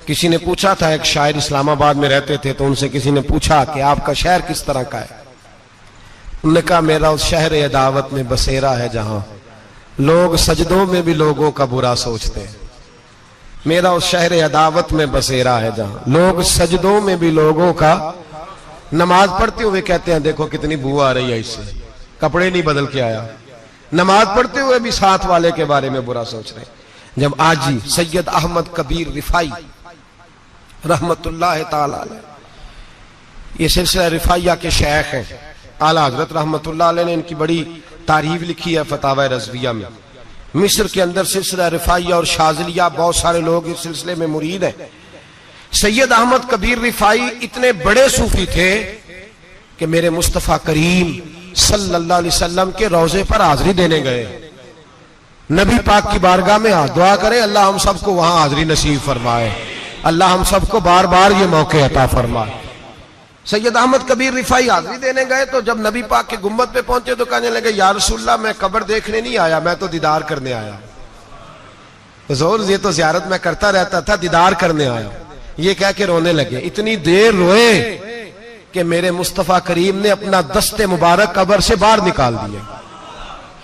کسی نے پوچھا تھا، ایک شاعر اسلام آباد میں رہتے تھے، تو ان سے کسی نے پوچھا کہ آپ کا شہر کس طرح کا ہے؟ انہوں نے کہا میرا اس شہر عداوت میں بسیرا ہے جہاں لوگ سجدوں میں بھی لوگوں کا برا سوچتے ہیں۔ میرا اس شہر عداوت میں بسیرا ہے جہاں لوگ سجدوں میں بھی لوگوں کا، نماز پڑھتے ہوئے کہتے ہیں دیکھو کتنی بو آ رہی ہے اس سے، کپڑے نہیں بدل کے آیا، نماز پڑھتے ہوئے بھی ساتھ والے کے بارے میں برا سوچ رہے ہیں۔ جب آجی سید احمد کبیر رفائی رحمت اللہ تعالی علیہ، یہ سلسلہ رفائیہ کے شیخ ہیں، اعلیٰ حضرت رحمت اللہ علیہ نے ان کی بڑی تعریف لکھی ہے فتاوی رضویہ میں۔ مصر کے اندر سلسلہ رفائیہ اور شاذلیہ بہت سارے لوگ اس سلسلے میں مرید ہیں۔ سید احمد کبیر رفائی اتنے بڑے صوفی تھے کہ میرے مصطفیٰ کریم صلی اللہ علیہ وسلم کے روضے پر حاضری دینے گئے، نبی پاک کی بارگاہ میں دعا کریں اللہ ہم سب کو وہاں حاضری نصیب فرمائے، اللہ ہم سب کو بار بار یہ موقع عطا فرمائے۔ سید احمد کبیر رفائی حاضری دینے گئے تو جب نبی پاک کے گنبد پہ پہنچے تو کہنے لگے یا رسول اللہ میں قبر دیکھنے نہیں آیا، میں تو دیدار کرنے آیا۔ حضور یہ تو زیارت میں کرتا رہتا تھا، دیدار کرنے آیا۔ یہ کہہ کے رونے لگے، اتنی دیر روئے کہ میرے مصطفیٰ کریم نے اپنا دست مبارک قبر سے باہر نکال دیا،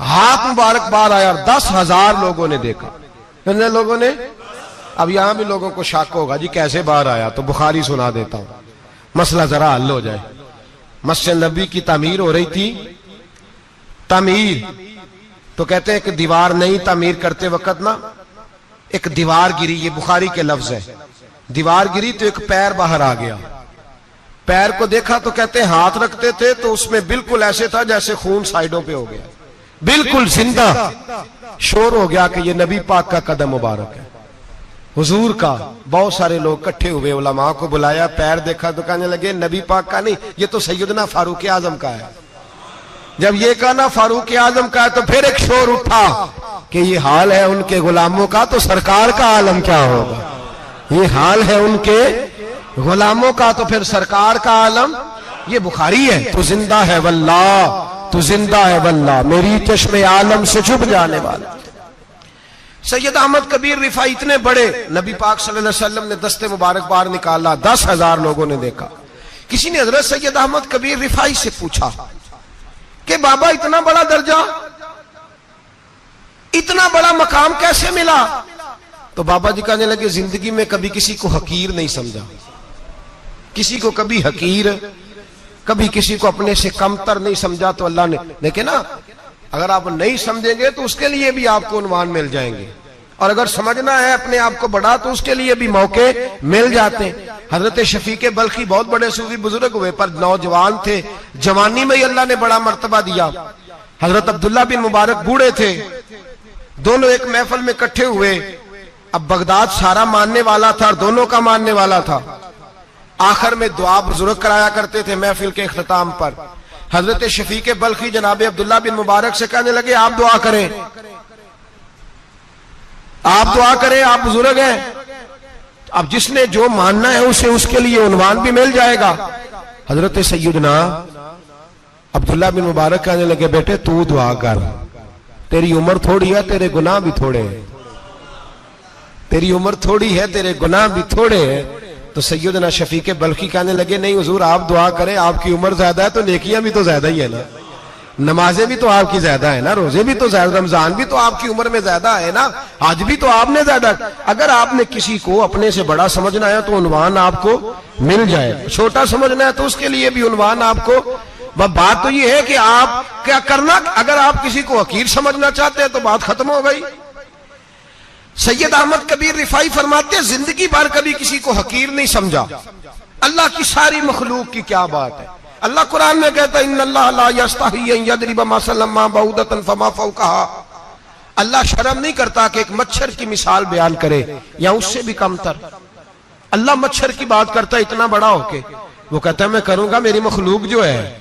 ہاتھ مبارک باہر آیا اور 10,000 لوگوں نے دیکھا۔ کتنے لوگوں نے؟ اب یہاں بھی لوگوں کو شک ہوگا جی کیسے باہر آیا، تو بخاری سنا دیتا ہوں مسئلہ ذرا حل ہو جائے۔ مسجد نبی کی تعمیر ہو رہی تھی، تعمیر تو کہتے ہیں کہ دیوار نہیں، تعمیر کرتے وقت نا ایک دیوار گری، یہ بخاری کے لفظ ہے، دیوار گری تو ایک پیر باہر آ گیا، پیر کو دیکھا تو کہتے ہیں ہاتھ رکھتے تھے تو اس میں بالکل ایسے تھا جیسے خون سائیڈوں پہ ہو گیا، بالکل زندہ۔ شور ہو گیا کہ یہ نبی پاک کا قدم مبارک ہے، حضور کا۔ بہت سارے لوگ کٹھے ہوئے، علماء کو بلایا، پیر دیکھا تو کہنے لگے نبی پاک کا نہیں، یہ تو سیدنا فاروق اعظم کا ہے۔ جب یہ کہا نا فاروق اعظم کا ہے تو پھر ایک شور اٹھا کہ یہ حال ہے ان کے غلاموں کا تو سرکار کا عالم کیا ہوگا، یہ حال ہے ان کے غلاموں کا تو پھر سرکار کا عالم۔ یہ بخاری ہے، تو زندہ ہے واللہ، تو زندہ ہے واللہ، میری چشم عالم سے چھپ جانے والا۔ سید احمد کبیر رفائی اتنے بڑے، نبی پاک صلی اللہ علیہ وسلم نے دست مبارک باہر نکالا، 10,000 لوگوں نے دیکھا۔ کسی نے حضرت سید احمد کبیر رفائی سے پوچھا کہ بابا اتنا بڑا درجہ، اتنا بڑا مقام کیسے ملا؟ تو بابا جی کہنے لگے زندگی میں کبھی کسی کو حقیر نہیں سمجھا، کسی کو کبھی حقیر، کبھی کسی کو اپنے سے کمتر نہیں سمجھا۔ تو اللہ نے دیکھے نا، اگر آپ نہیں سمجھیں گے تو اس کے لیے بھی آپ کو عنوان مل جائیں گے، اور اگر سمجھنا ہے اپنے آپ کو بڑا تو اس کے لیے بھی موقع مل جاتے ہیں۔ حضرت شفیق بلخی بہت بڑے صوفی بزرگ ہوئے پر نوجوان تھے، جوانی میں ہی اللہ نے بڑا مرتبہ دیا۔ حضرت عبداللہ بن مبارک بوڑھے تھے، دونوں ایک محفل میں اکٹھے ہوئے۔ اب بغداد سارا ماننے والا تھا اور دونوں کا ماننے والا تھا۔ آخر میں دعا بزرگ کرایا کرتے تھے محفل کے اختتام پر۔ حضرت شفیق بلخی جناب عبداللہ بن مبارک سے کہنے لگے آپ دعا کریں، آپ دعا کریں، آپ بزرگ ہیں، اب جس نے جو ماننا ہے اسے اس کے لیے عنوان بھی مل جائے گا۔ حضرت سیدنا عبداللہ بن مبارک کہنے لگے بیٹے تو دعا کر، تیری عمر تھوڑی ہے، تیرے گناہ بھی تھوڑے ہیں، تیری عمر تھوڑی ہے، تیرے گناہ بھی تھوڑے ہیں۔ تو سیدنا شفیق بلخی کہنے لگے نہیں حضور آپ دعا کریں، آپ کی عمر زیادہ ہے تو نیکیاں بھی تو زیادہ ہی ہے نا، نمازیں بھی تو آپ کی زیادہ ہے نا، روزے بھی تو زیادہ، رمضان بھی تو آپ کی عمر میں زیادہ ہے نا، آج بھی تو آپ نے زیادہ۔ اگر آپ نے کسی کو اپنے سے بڑا سمجھنا ہے تو عنوان آپ کو مل جائے، چھوٹا سمجھنا ہے تو اس کے لیے بھی عنوان آپ کو۔ بات تو یہ ہے کہ آپ کیا کرنا، اگر آپ کسی کو حقیر سمجھنا چاہتے ہیں تو بات ختم ہو گئی۔ سید احمد کبیر رفاعی فرماتے ہیں زندگی بھر کبھی کسی کو حقیر نہیں سمجھا، اللہ کی ساری مخلوق کی کیا بات ہے۔ اللہ قرآن میں کہتا ہے ان اللہ لا یستحی ان یضرب مثلا ما بعوضۃ فما فوقها، اللہ شرم نہیں کرتا کہ ایک مچھر کی مثال بیان کرے یا اس سے بھی کم تر۔ اللہ مچھر کی بات کرتا ہے اتنا بڑا ہو کے، وہ کہتا ہے میں کروں گا، میری مخلوق جو ہے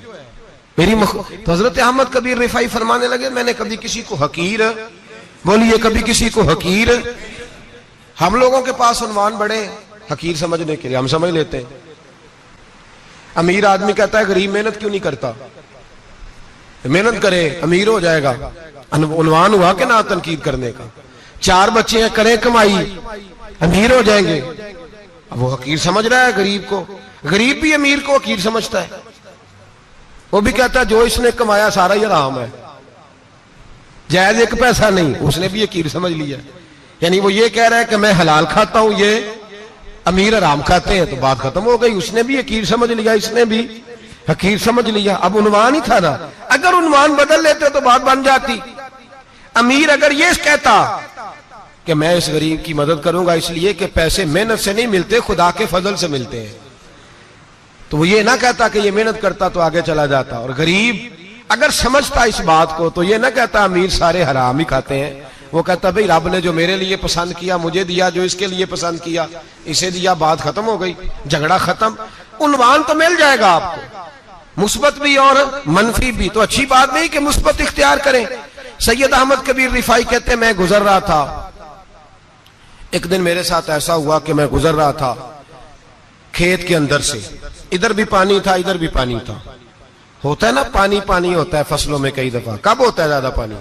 تو حضرت احمد کبیر رفاعی فرمانے لگے میں نے کبھی کسی کو حقیر، بولیے کبھی کسی کو حقیر۔ ہم لوگوں کے پاس عنوان بڑے حقیر سمجھنے کے لیے، ہم سمجھ لیتے ہیں۔ امیر آدمی کہتا ہے غریب محنت کیوں نہیں کرتا، محنت کرے امیر ہو جائے گا، عنوان ہوا کہ نہ تنقید کرنے کا۔ 4 بچے ہیں کریں کمائی امیر ہو جائیں گے، اب وہ حقیر سمجھ رہا ہے غریب کو، غریب بھی امیر کو حقیر سمجھتا ہے، وہ بھی کہتا ہے جو اس نے کمایا سارا ہی حرام ہے، جائز ایک پیسہ نہیں، اس نے بھی حقیر سمجھ لیا۔ یعنی وہ یہ کہہ رہا ہے کہ میں حلال کھاتا ہوں، یہ امیر حرام کھاتے ہیں، تو بات ختم ہو گئی، اس نے بھی حقیر سمجھ لیا، اس نے بھی حقیر سمجھ لیا۔ اب عنوان ہی تھا نا، اگر عنوان بدل لیتے تو بات بن جاتی۔ امیر اگر یہ کہتا کہ میں اس غریب کی مدد کروں گا اس لیے کہ پیسے محنت سے نہیں ملتے، خدا کے فضل سے ملتے ہیں، تو وہ یہ نہ کہتا کہ یہ محنت کرتا تو آگے چلا جاتا۔ اور غریب اگر سمجھتا اس بات کو تو یہ نہ کہتا امیر سارے حرام ہی کھاتے ہیں، وہ کہتا بھئی رب نے جو میرے لیے پسند کیا مجھے دیا، جو اس کے لیے پسند کیا اسے دیا، بات ختم ہو گئی، جھگڑا ختم۔ عنوان تو مل جائے گا آپ کو، مثبت بھی اور منفی بھی، تو اچھی بات نہیں کہ مثبت اختیار کریں۔ سید احمد کبیر رفاعی کہتے ہیں میں گزر رہا تھا، ایک دن میرے ساتھ ایسا ہوا کہ میں گزر رہا تھا کھیت کے اندر سے، ادھر بھی پانی تھا ادھر بھی پانی تھا، ہوتا ہے نا پانی پانی ہوتا ہے فصلوں میں کئی دفعہ، کب ہوتا ہے زیادہ پانی؟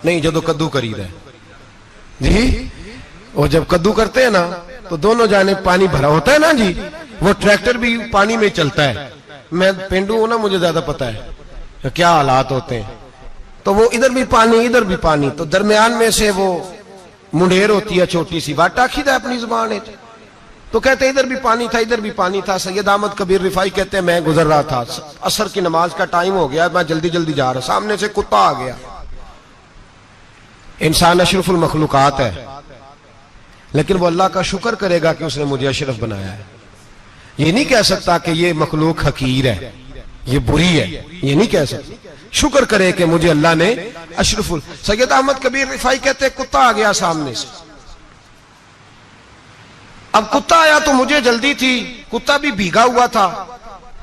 نہیں جدو کدو کری رہے جی، اور جب کدو کرتے ہیں نا تو دونوں جانب پانی بھرا ہوتا ہے نا جی، وہ ٹریکٹر بھی پانی میں چلتا ہے، میں پینڈو ہوں نا مجھے زیادہ پتا ہے کیا حالات ہوتے ہیں، تو وہ ادھر بھی پانی ادھر بھی پانی، تو درمیان میں سے وہ منڈیر ہوتی ہے چھوٹی سی، واٹا کھیدا ہے اپنی زبان ہے، تو کہتے ہیں ادھر بھی پانی تھا ادھر بھی پانی تھا۔ سید احمد کبیر رفاعی کہتے ہیں میں گزر رہا تھا، عصر کی نماز کا ٹائم ہو گیا، میں جلدی جلدی جا رہا، سامنے سے کتا آ گیا۔ انسان اشرف المخلوقات ہے، لیکن وہ اللہ کا شکر کرے گا کہ اس نے مجھے اشرف بنایا ہے، یہ نہیں کہہ سکتا کہ یہ مخلوق حقیر ہے یہ بری ہے، یہ نہیں کہہ سکتا، شکر کرے کہ مجھے اللہ نے اشرف سید احمد کبیر رفاعی کہتے ہیں کتا آ گیا سامنے سے، اب کتا آیا تو مجھے جلدی تھی، کتا بھی بھیگا ہوا تھا،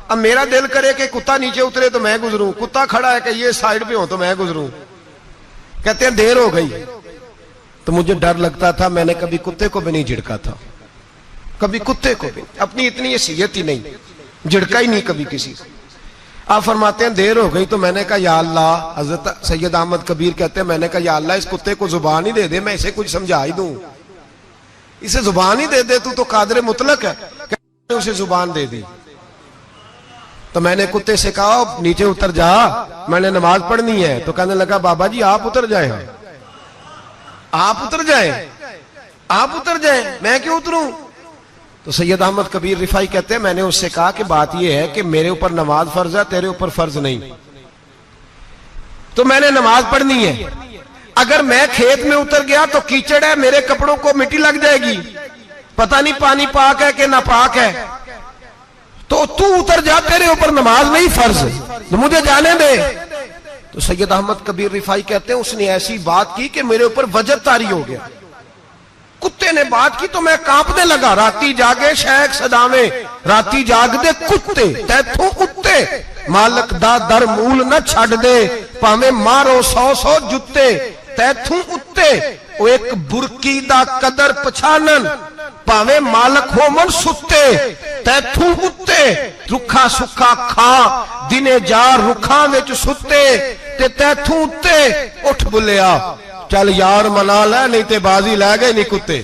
اب میرا دل کرے کہ کتا نیچے اترے تو میں گزروں، کتا کھڑا ہے کہ یہ سائیڈ پہ ہو تو میں گزروں، کہتے ہیں دیر ہو گئی، تو مجھے ڈر لگتا تھا، میں نے کبھی کتے کو بھی نہیں جھڑکا تھا، کبھی کتے کو بھی، اپنی اتنی حیثیت ہی نہیں، جھڑکا ہی نہیں کبھی کسی کو۔ آپ فرماتے ہیں دیر ہو گئی تو میں نے کہا یا اللہ، حضرت سید احمد کبیر کہتے ہیں میں نے کہا یا اللہ اس کتے کو زبان ہی دے دے، میں اسے کچھ سمجھا ہی دوں، اسے زبان ہی دے دے، تو قادر مطلق ہے، کہ اسے زبان دے دی۔ تو میں نے کتے سے کہا نیچے اتر جا، میں نے نماز پڑھنی ہے، تو کہنے لگا بابا جی آپ اتر جائیں، آپ اتر جائیں، آپ اتر جائیں، میں کیوں اتروں؟ تو سید احمد کبیر رفاعی کہتے ہیں میں نے اس سے کہا کہ بات یہ ہے کہ میرے اوپر نماز فرض ہے، تیرے اوپر فرض نہیں، تو میں نے نماز پڑھنی ہے، اگر میں کھیت میں اتر گیا تو کیچڑ ہے، میرے کپڑوں کو مٹی لگ جائے گی، پتہ نہیں پانی پاک ہے کہ ناپاک ہے، تو تو اتر جا، تیرے اوپر نماز نہیں فرض، تو مجھے جانے دے۔ تو سید احمد کبیر رفاعی کہتے ہیں اس نے ایسی بات کی کہ میرے اوپر وجد طاری ہو گیا، کتے نے بات کی تو میں کانپنے لگا، راتی جاگے شیخ صداویں، راتی جاگ دے کتے تیتھوں اتے، مالک دا در مول نہ چھڑ دے، پاویں مارو 100 جتے تیتھوں اتے، او ایک برکی دا قدر پچھانن، ਭਾਵੇਂ ਮਾਲਕ ਹੋਵਣ ਸੁੱਤੇ ਤੈਥੋਂ ਉੱਤੇ ਰੁੱਖਾ ਸੁੱਖਾ ਖਾ ਦਿਨੇ ਜਾ ਰੁੱਖਾਂ ਵਿੱਚ ਸੁੱਤੇ ਤੇ ਤੈਥੋਂ ਉੱਤੇ ਉੱਠ ਬੁੱਲਿਆ ਚੱਲ ਯਾਰ ਮਨਾ ਲੈ ਨਹੀਂ ਤੇ ਬਾਜ਼ੀ ਲੈ ਗਏ ਨਹੀਂ ਕੁੱਤੇ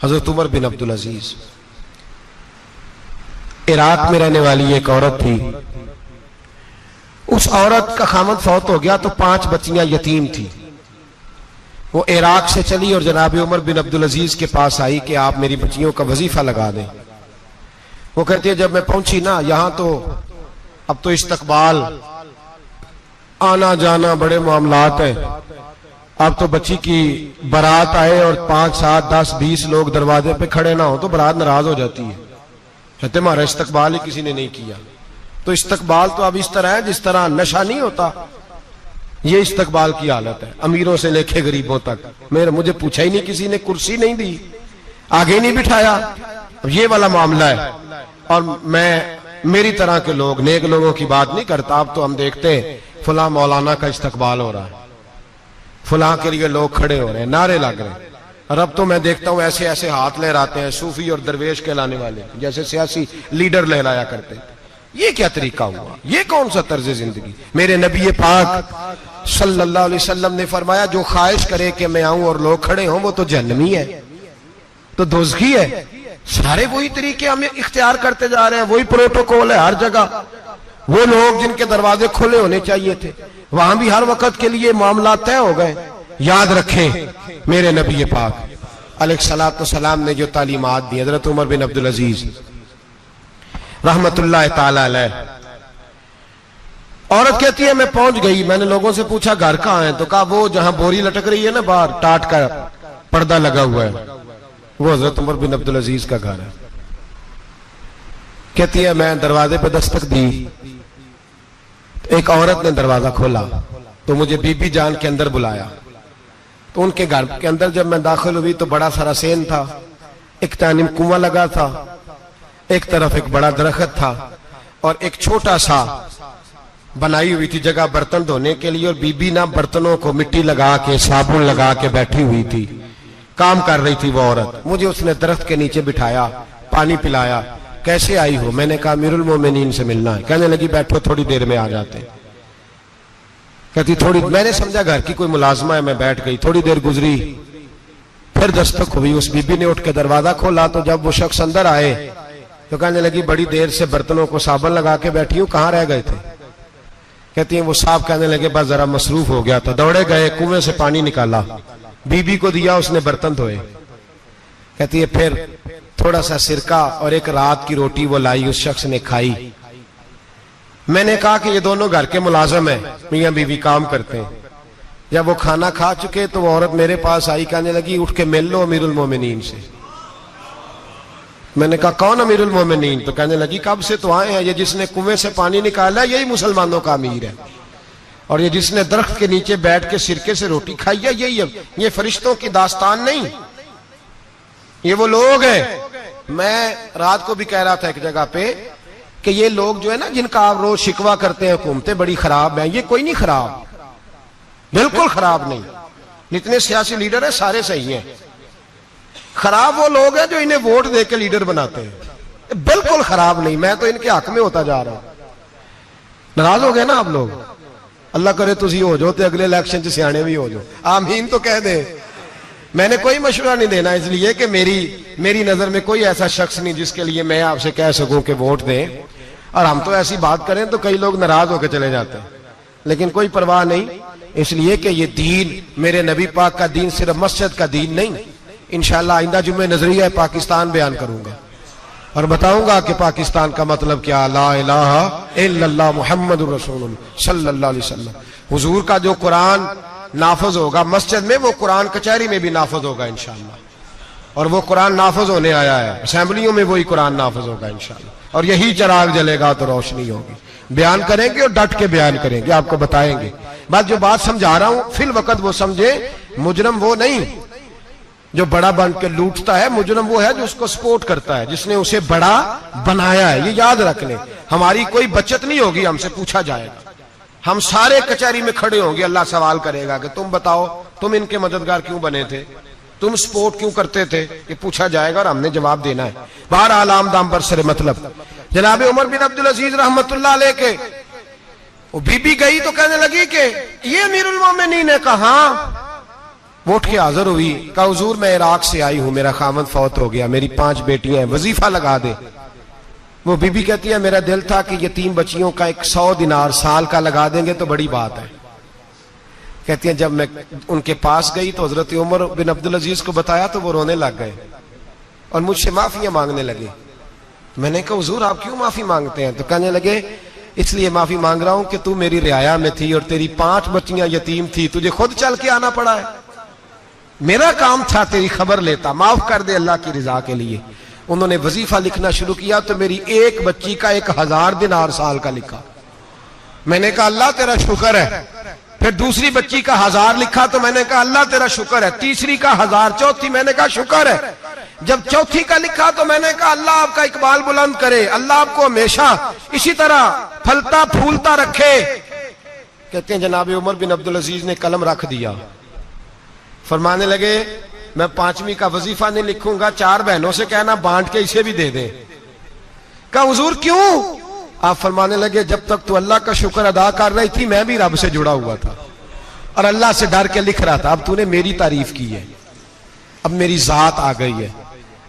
حضرت عمر بن عبدالعزیز عراق میں رہنے والی ایک عورت تھی. اس عورت کا خامد فوت ہو گیا تو 5 بچیاں یتیم تھی. وہ عراق سے چلی اور جناب عمر بن عبدالعزیز کے پاس آئی کہ آپ میری بچیوں کا وظیفہ لگا دیں. وہ کہتی ہے جب میں پہنچی نا یہاں تو اب تو استقبال آنا جانا بڑے معاملات ہیں. اب تو بچی کی برات آئے اور 5 7 10 20 لوگ دروازے پہ کھڑے نہ ہو تو برات ناراض ہو جاتی ہے. کہتے ہمارا استقبال ہی کسی نے نہیں کیا. تو استقبال تو اب اس طرح ہے جس طرح نشہ نہیں ہوتا, یہ استقبال کی حالت ہے, امیروں سے لے کے غریبوں تک. مجھے پوچھا ہی نہیں کسی نے, کرسی نہیں دی, آگے نہیں بٹھایا. یہ والا معاملہ ہے. اور میں میری طرح کے لوگ نیک لوگوں کی بات نہیں کرتا. اب تو ہم دیکھتے ہیں فلاں مولانا کا استقبال ہو رہا ہے, فلاں کے لیے لوگ کھڑے ہو رہے ہیں, نعرے لگ رہے ہیں. اور اب تو میں دیکھتا ہوں ایسے ایسے ہاتھ لہراتے ہیں صوفی اور درویش کہلانے والے, جیسے سیاسی لیڈر لہرایا کرتے. یہ کیا طریقہ ہوا؟ یہ کون سا طرز زندگی؟ میرے نبی پاک صلی اللہ علیہ وسلم نے فرمایا جو خواہش کرے کہ میں آؤں اور لوگ کھڑے ہوں وہ تو جہنمی ہے, تو دوزخی ہے. سارے وہی طریقے ہم اختیار کرتے جا رہے ہیں, وہی پروٹوکول ہے ہر جگہ. وہ لوگ جن کے دروازے کھلے ہونے چاہیے تھے وہاں بھی ہر وقت کے لیے معاملات طے ہو گئے. یاد رکھیں میرے نبی پاک علیہ الصلوۃ والسلام نے جو تعلیمات دی. حضرت عمر بن عبدالعزیز رحمت اللہ تعالی علیہ, عورت کہتی ہے میں پہنچ گئی, میں نے لوگوں سے پوچھا گھر کہاں ہے, تو کہا وہ جہاں بوری لٹک رہی ہے نا باہر ٹاٹ کا پردہ لگا ہوا ہے وہ حضرت عمر بن عبدالعزیز کا گھر ہے. کہتی ہے میں دروازے پہ دستک دی, ایک عورت نے دروازہ کھولا تو مجھے بی بی جان کے اندر بلایا. تو ان کے گھر کے اندر جب میں داخل ہوئی تو بڑا سارا سین تھا, ایک جانب کنواں لگا تھا, ایک طرف ایک بڑا درخت تھا, اور ایک چھوٹا سا بنائی ہوئی تھی جگہ برتن دھونے کے لیے, اور بی بی نہ برتنوں کو مٹی لگا کے صابن لگا کے بیٹھی ہوئی تھی, کام کر رہی تھی وہ عورت. مجھے اس نے درخت کے نیچے بٹھایا, پانی پلایا. کیسے آئی ہو؟ میں نے کہا امیر المومنین سے ملنا ہے. کہنے لگی بیٹھو تھوڑی دیر میں آ جاتے. کہتی تھوڑی, میں نے سمجھا گھر کی کوئی ملازمہ ہے, میں بیٹھ گئی. تھوڑی دیر گزری پھر دستک ہوئی, اس بی بی نے اٹھ کے دروازہ کھولا تو جب وہ شخص اندر آئے تو کہنے لگی بڑی دیر سے برتنوں کو صابن لگا کے بیٹھی ہوں, کہاں رہ گئے تھے؟ کہتی ہیں وہ صاحب کہنے لگے بس ذرا مصروف ہو گیا تھا. دوڑے گئے, کنویں سے پانی نکالا, بی بی کو دیا, اس نے برتن دھوئے. کہتی ہے پھر تھوڑا سا سرکہ اور ایک رات کی روٹی وہ لائی, اس شخص نے کھائی. میں نے کہا کہ یہ دونوں گھر کے ملازم ہیں, میاں بیوی کام کرتے ہیں. جب وہ کھانا کھا چکے تو وہ عورت میرے پاس آئی, کہنے لگی اٹھ کے مل لو امیر المومنین سے. میں نے کہا کون امیر المومنین؟ تو کہنے لگی کب سے تو آئے ہیں, یہ جس نے کنویں سے پانی نکالا یہی مسلمانوں کا امیر ہے, اور یہ جس نے درخت کے نیچے بیٹھ کے سرکے سے روٹی کھائی ہے یہی ہے. یہ فرشتوں کی داستان نہیں, یہ وہ لوگ ہیں. میں رات کو بھی کہہ رہا تھا ایک جگہ پہ کہ یہ لوگ جو ہے نا جن کا آپ روز شکوہ کرتے ہیں حکومتیں بڑی خراب ہیں, یہ کوئی نہیں خراب, بالکل خراب نہیں. جتنے سیاسی لیڈر ہیں سارے صحیح ہیں. خراب وہ لوگ ہیں جو انہیں ووٹ دے کے لیڈر بناتے ہیں, بالکل خراب نہیں. میں تو ان کے حق میں ہوتا جا رہا ہوں. ناراض ہو گئے نا آپ لوگ؟ اللہ کرے تسی ہو جاؤ تے اگلے الیکشن سے سیانے بھی ہو جاؤ, آمین تو کہہ دیں. میں نے کوئی مشورہ نہیں دینا, اس لیے کہ میری نظر میں کوئی ایسا شخص نہیں جس کے لیے میں آپ سے کہہ سکوں کہ ووٹ دیں. اور ہم تو ایسی بات کریں تو کئی لوگ ناراض ہو کے چلے جاتے ہیں, لیکن کوئی پرواہ نہیں, اس لیے کہ یہ دین میرے نبی پاک کا دین صرف مسجد کا دین نہیں. انشاءاللہ آئندہ جمعہ نظریہ پاکستان بیان کروں گا اور بتاؤں گا کہ پاکستان کا مطلب کیا, لا الہ الا اللہ محمد رسول اللہ صلی اللہ علیہ وسلم. حضور کا جو قرآن نافذ ہوگا مسجد میں, وہ قرآن کچہری میں بھی نافذ ہوگا انشاءاللہ. اور وہ قرآن نافذ ہونے آیا ہے, اسمبلیوں میں وہی قرآن نافذ ہوگا انشاءاللہ. اور یہی چراغ جلے گا تو روشنی ہوگی. بیان کریں گے اور ڈٹ کے بیان کریں گے, آپ کو بتائیں گے. بات جو بات سمجھا رہا ہوں فی الوقت وہ سمجھے, مجرم وہ نہیں جو بڑا بن کے لوٹتا ہے, مجرم وہ ہے جو اس کو سپورٹ کرتا ہے, جس نے اسے بڑا بنایا ہے. یہ یاد رکھ لیں, ہماری کوئی بچت نہیں ہوگی, ہم سے پوچھا جائے گا. ہم سارے کچہری میں کھڑے ہوں گے, اللہ سوال کرے گا کہ تم بتاؤ تم ان کے مددگار کیوں بنے تھے, تم سپورٹ کیوں کرتے تھے, یہ پوچھا جائے گا اور ہم نے جواب دینا ہے. بہرحال عام دام پر سر مطلب جناب عمر بن عبدالعزیز رحمت اللہ علیہ کے وہ بی بی گئی تو کہنے لگی کہ یہ امیر المومنین نے کہا, وہ اٹھ کے حاضر ہوئی, کہا حضور میں عراق سے آئی ہوں, میرا خاوند فوت ہو گیا, میری 5 بیٹیاں ہیں, وظیفہ لگا دے. وہ بی بی کہتی ہے میرا دل تھا کہ یتیم بچیوں کا 100 دینار سال کا لگا دیں گے تو بڑی بات ہے. کہتی ہیں جب میں ان کے پاس گئی تو حضرت عمر بن عبدالعزیز کو بتایا تو وہ رونے لگ گئے اور مجھ سے معافیاں مانگنے لگے. میں نے کہا حضور آپ کیوں معافی مانگتے ہیں؟ تو کہنے لگے اس لیے معافی مانگ رہا ہوں کہ تو میری رعایا میں تھی اور تیری 5 بچیاں یتیم تھی, تجھے خود چل کے آنا پڑا ہے, میرا کام تھا تیری خبر لیتا, معاف کر دے اللہ کی رضا کے لیے. انہوں نے وظیفہ لکھنا شروع کیا تو میری ایک بچی کا 1000 دینار سال کا لکھا. میں نے کہا اللہ تیرا شکر ہے. پھر دوسری بچی کا 1000 لکھا تو میں نے کہا اللہ تیرا شکر ہے. تیسری کا 1000, چوتھی میں نے کہا شکر ہے. جب چوتھی کا لکھا تو میں نے کہا اللہ آپ کا اقبال بلند کرے, اللہ آپ کو ہمیشہ اسی طرح پھلتا پھولتا رکھے. کہتے ہیں جناب عمر بن عبدالعزیز نے قلم رکھ دیا, فرمانے لگے میں 5ویں کا وظیفہ نہیں لکھوں گا, 4 بہنوں سے کہنا بانٹ کے اسے بھی دے دیں. کہا حضور کیوں؟ آپ فرمانے لگے جب تک تو اللہ کا شکر ادا کر رہی تھی میں بھی رب سے جڑا ہوا تھا اور اللہ سے ڈر کے لکھ رہا تھا. اب تو نے میری تعریف کی ہے, اب میری ذات آ گئی ہے,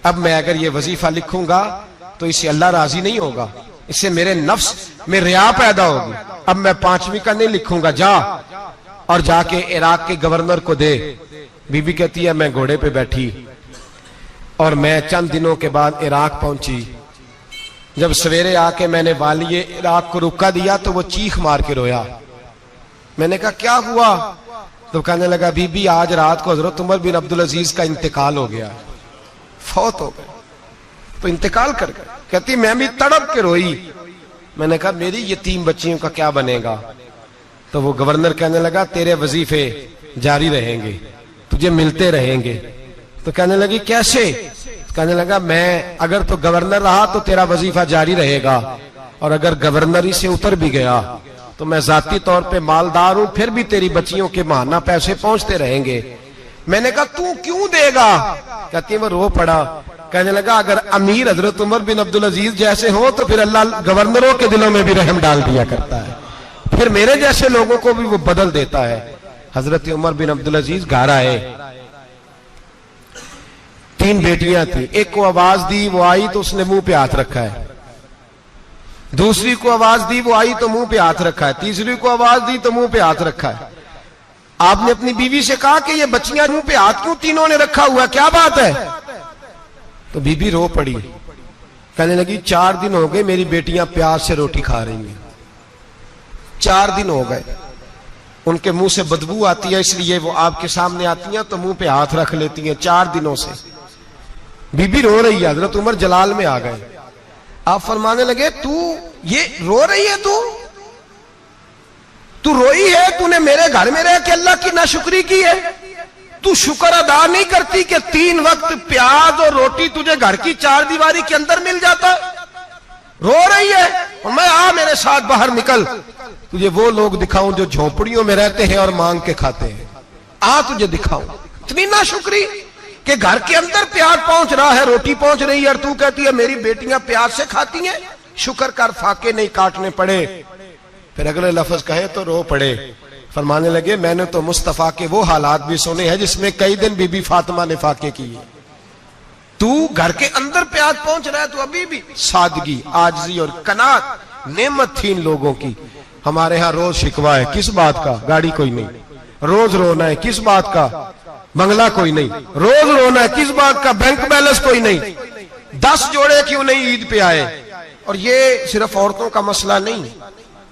اب میں اگر یہ وظیفہ لکھوں گا تو اس سے اللہ راضی نہیں ہوگا, اس سے میرے نفس میں ریا پیدا ہوگی. اب میں 5ویں کا نہیں لکھوں گا, جا اور جا کے عراق کے گورنر کو دے. بی بی کہتی ہے میں گھوڑے پہ بیٹھی اور میں چند دنوں کے بعد عراق پہنچی. جب سویرے آ کے میں نے والی عراق کو رکا دیا تو وہ چیخ مار کے رویا. میں نے کہا کیا ہوا؟ تو کہنے لگا بی بی آج رات کو حضرت عمر بن عبدالعزیز کا انتقال ہو گیا, فوت ہو گئے. تو انتقال کر گئے. کہتی میں بھی تڑپ کے روئی. میں نے کہا میری یتیم بچیوں کا کیا بنے گا؟ تو وہ گورنر کہنے لگا تیرے وظیفے جاری رہیں گے, تجھے ملتے رہیں گے. تو کہنے لگی کیسے؟ کہنے لگا میں اگر تو گورنر رہا تو تیرا وظیفہ جاری رہے گا, اور اگر گورنری سے اتر بھی گیا تو میں ذاتی طور پہ مالدار ہوں, پھر بھی تیری بچیوں کے ماہانہ پیسے پہنچتے رہیں گے. میں نے کہا تو کیوں دے گا؟ کہتی وہ رو پڑا. کہنے لگا اگر امیر حضرت عمر بن عبدالعزیز جیسے ہوں تو پھر اللہ گورنروں کے دلوں میں بھی رحم ڈال دیا کرتا ہے, پھر میرے جیسے لوگوں کو بھی وہ بدل دیتا ہے. حضرت عمر بن عبدالعزیز گھر آئے, 3 بیٹیاں تھیں. ایک کو آواز دی وہ آئی تو اس نے منہ پہ ہاتھ رکھا ہے, دوسری کو آواز دی وہ آئی تو منہ پہ ہاتھ رکھا ہے, تیسری کو آواز دی تو منہ پہ ہاتھ رکھا ہے. آپ نے اپنی بیوی سے کہا کہ یہ بچیاں منہ پہ ہاتھ کیوں تینوں نے رکھا ہوا, کیا بات ہے؟ تو بی بی رو پڑی, کہنے لگی 4 دن ہو گئے میری بیٹیاں پیاس سے روٹی کھا رہی ہیں, 4 دن ہو گئے. ان کے منہ سے بدبو آتی ہے اس لیے وہ آپ کے سامنے آتی ہیں تو منہ پہ ہاتھ رکھ لیتی ہیں 4 دنوں سے. بی بی رو رہی ہے, حضرت عمر جلال میں آ گئے. آپ فرمانے لگے تو یہ رو رہی ہے, تو روئی ہے, تو نے میرے گھر میں رہ کے اللہ کی ناشکری کی ہے, تو شکر ادا نہیں کرتی کہ 3 وقت پیاز اور روٹی تجھے گھر کی 4 دیواری کے اندر مل جاتا. رو رہی ہے, میں آ میرے ساتھ باہر نکل, تجھے وہ لوگ دکھاؤں جو جھونپڑیوں میں رہتے ہیں اور مانگ کے کھاتے ہیں, آ تجھے دکھاؤں. اتنی ناشکری کہ گھر کے اندر پیاز پہنچ رہا ہے, روٹی پہنچ رہی ہے, اور تو کہتی ہے میری بیٹیاں پیاز سے کھاتی ہیں, شکر کر فاقے نہیں کاٹنے پڑے. پھر اگلے لفظ کہے تو رو پڑے. فرمانے لگے میں نے تو مصطفیٰ کے وہ حالات بھی سنے ہیں جس میں کئی دن بی بی فاطمہ نے فاقے کیے. تو گھر کے اندر پیاز پہنچ رہا ہے, تو ابھی بھی سادگی, عاجزی اور قناعت نعمت تھی ان لوگوں کی. ہمارے ہاں روز شکوا ہے, کس بات کا؟ گاڑی کوئی نہیں. روز رونا ہے, کس بات کا؟ بنگلہ کوئی نہیں. روز رونا ہے, کس بات کا؟ بینک بیلنس کوئی نہیں. 10 جوڑے کیوں نہیں عید پہ آئے؟ اور یہ صرف عورتوں کا مسئلہ نہیں,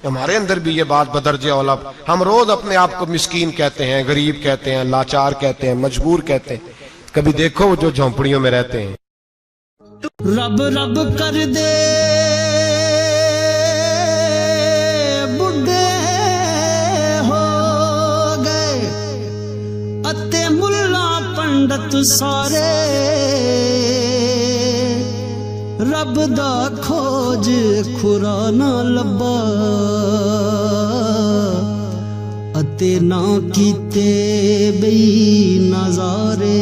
ہمارے اندر بھی یہ بات بدرجہ اولا. ہم روز اپنے آپ کو مسکین کہتے ہیں, غریب کہتے ہیں, لاچار کہتے ہیں, مجبور کہتے ہیں. کبھی دیکھو وہ جو جھونپڑیوں میں رہتے ہیں. رب رب کر دے بڈھے ہو گئے اتے ملا پنڈت سارے, رب دا کھوج کھرا نہ لبا اتے نہ کیتے بئی نظارے.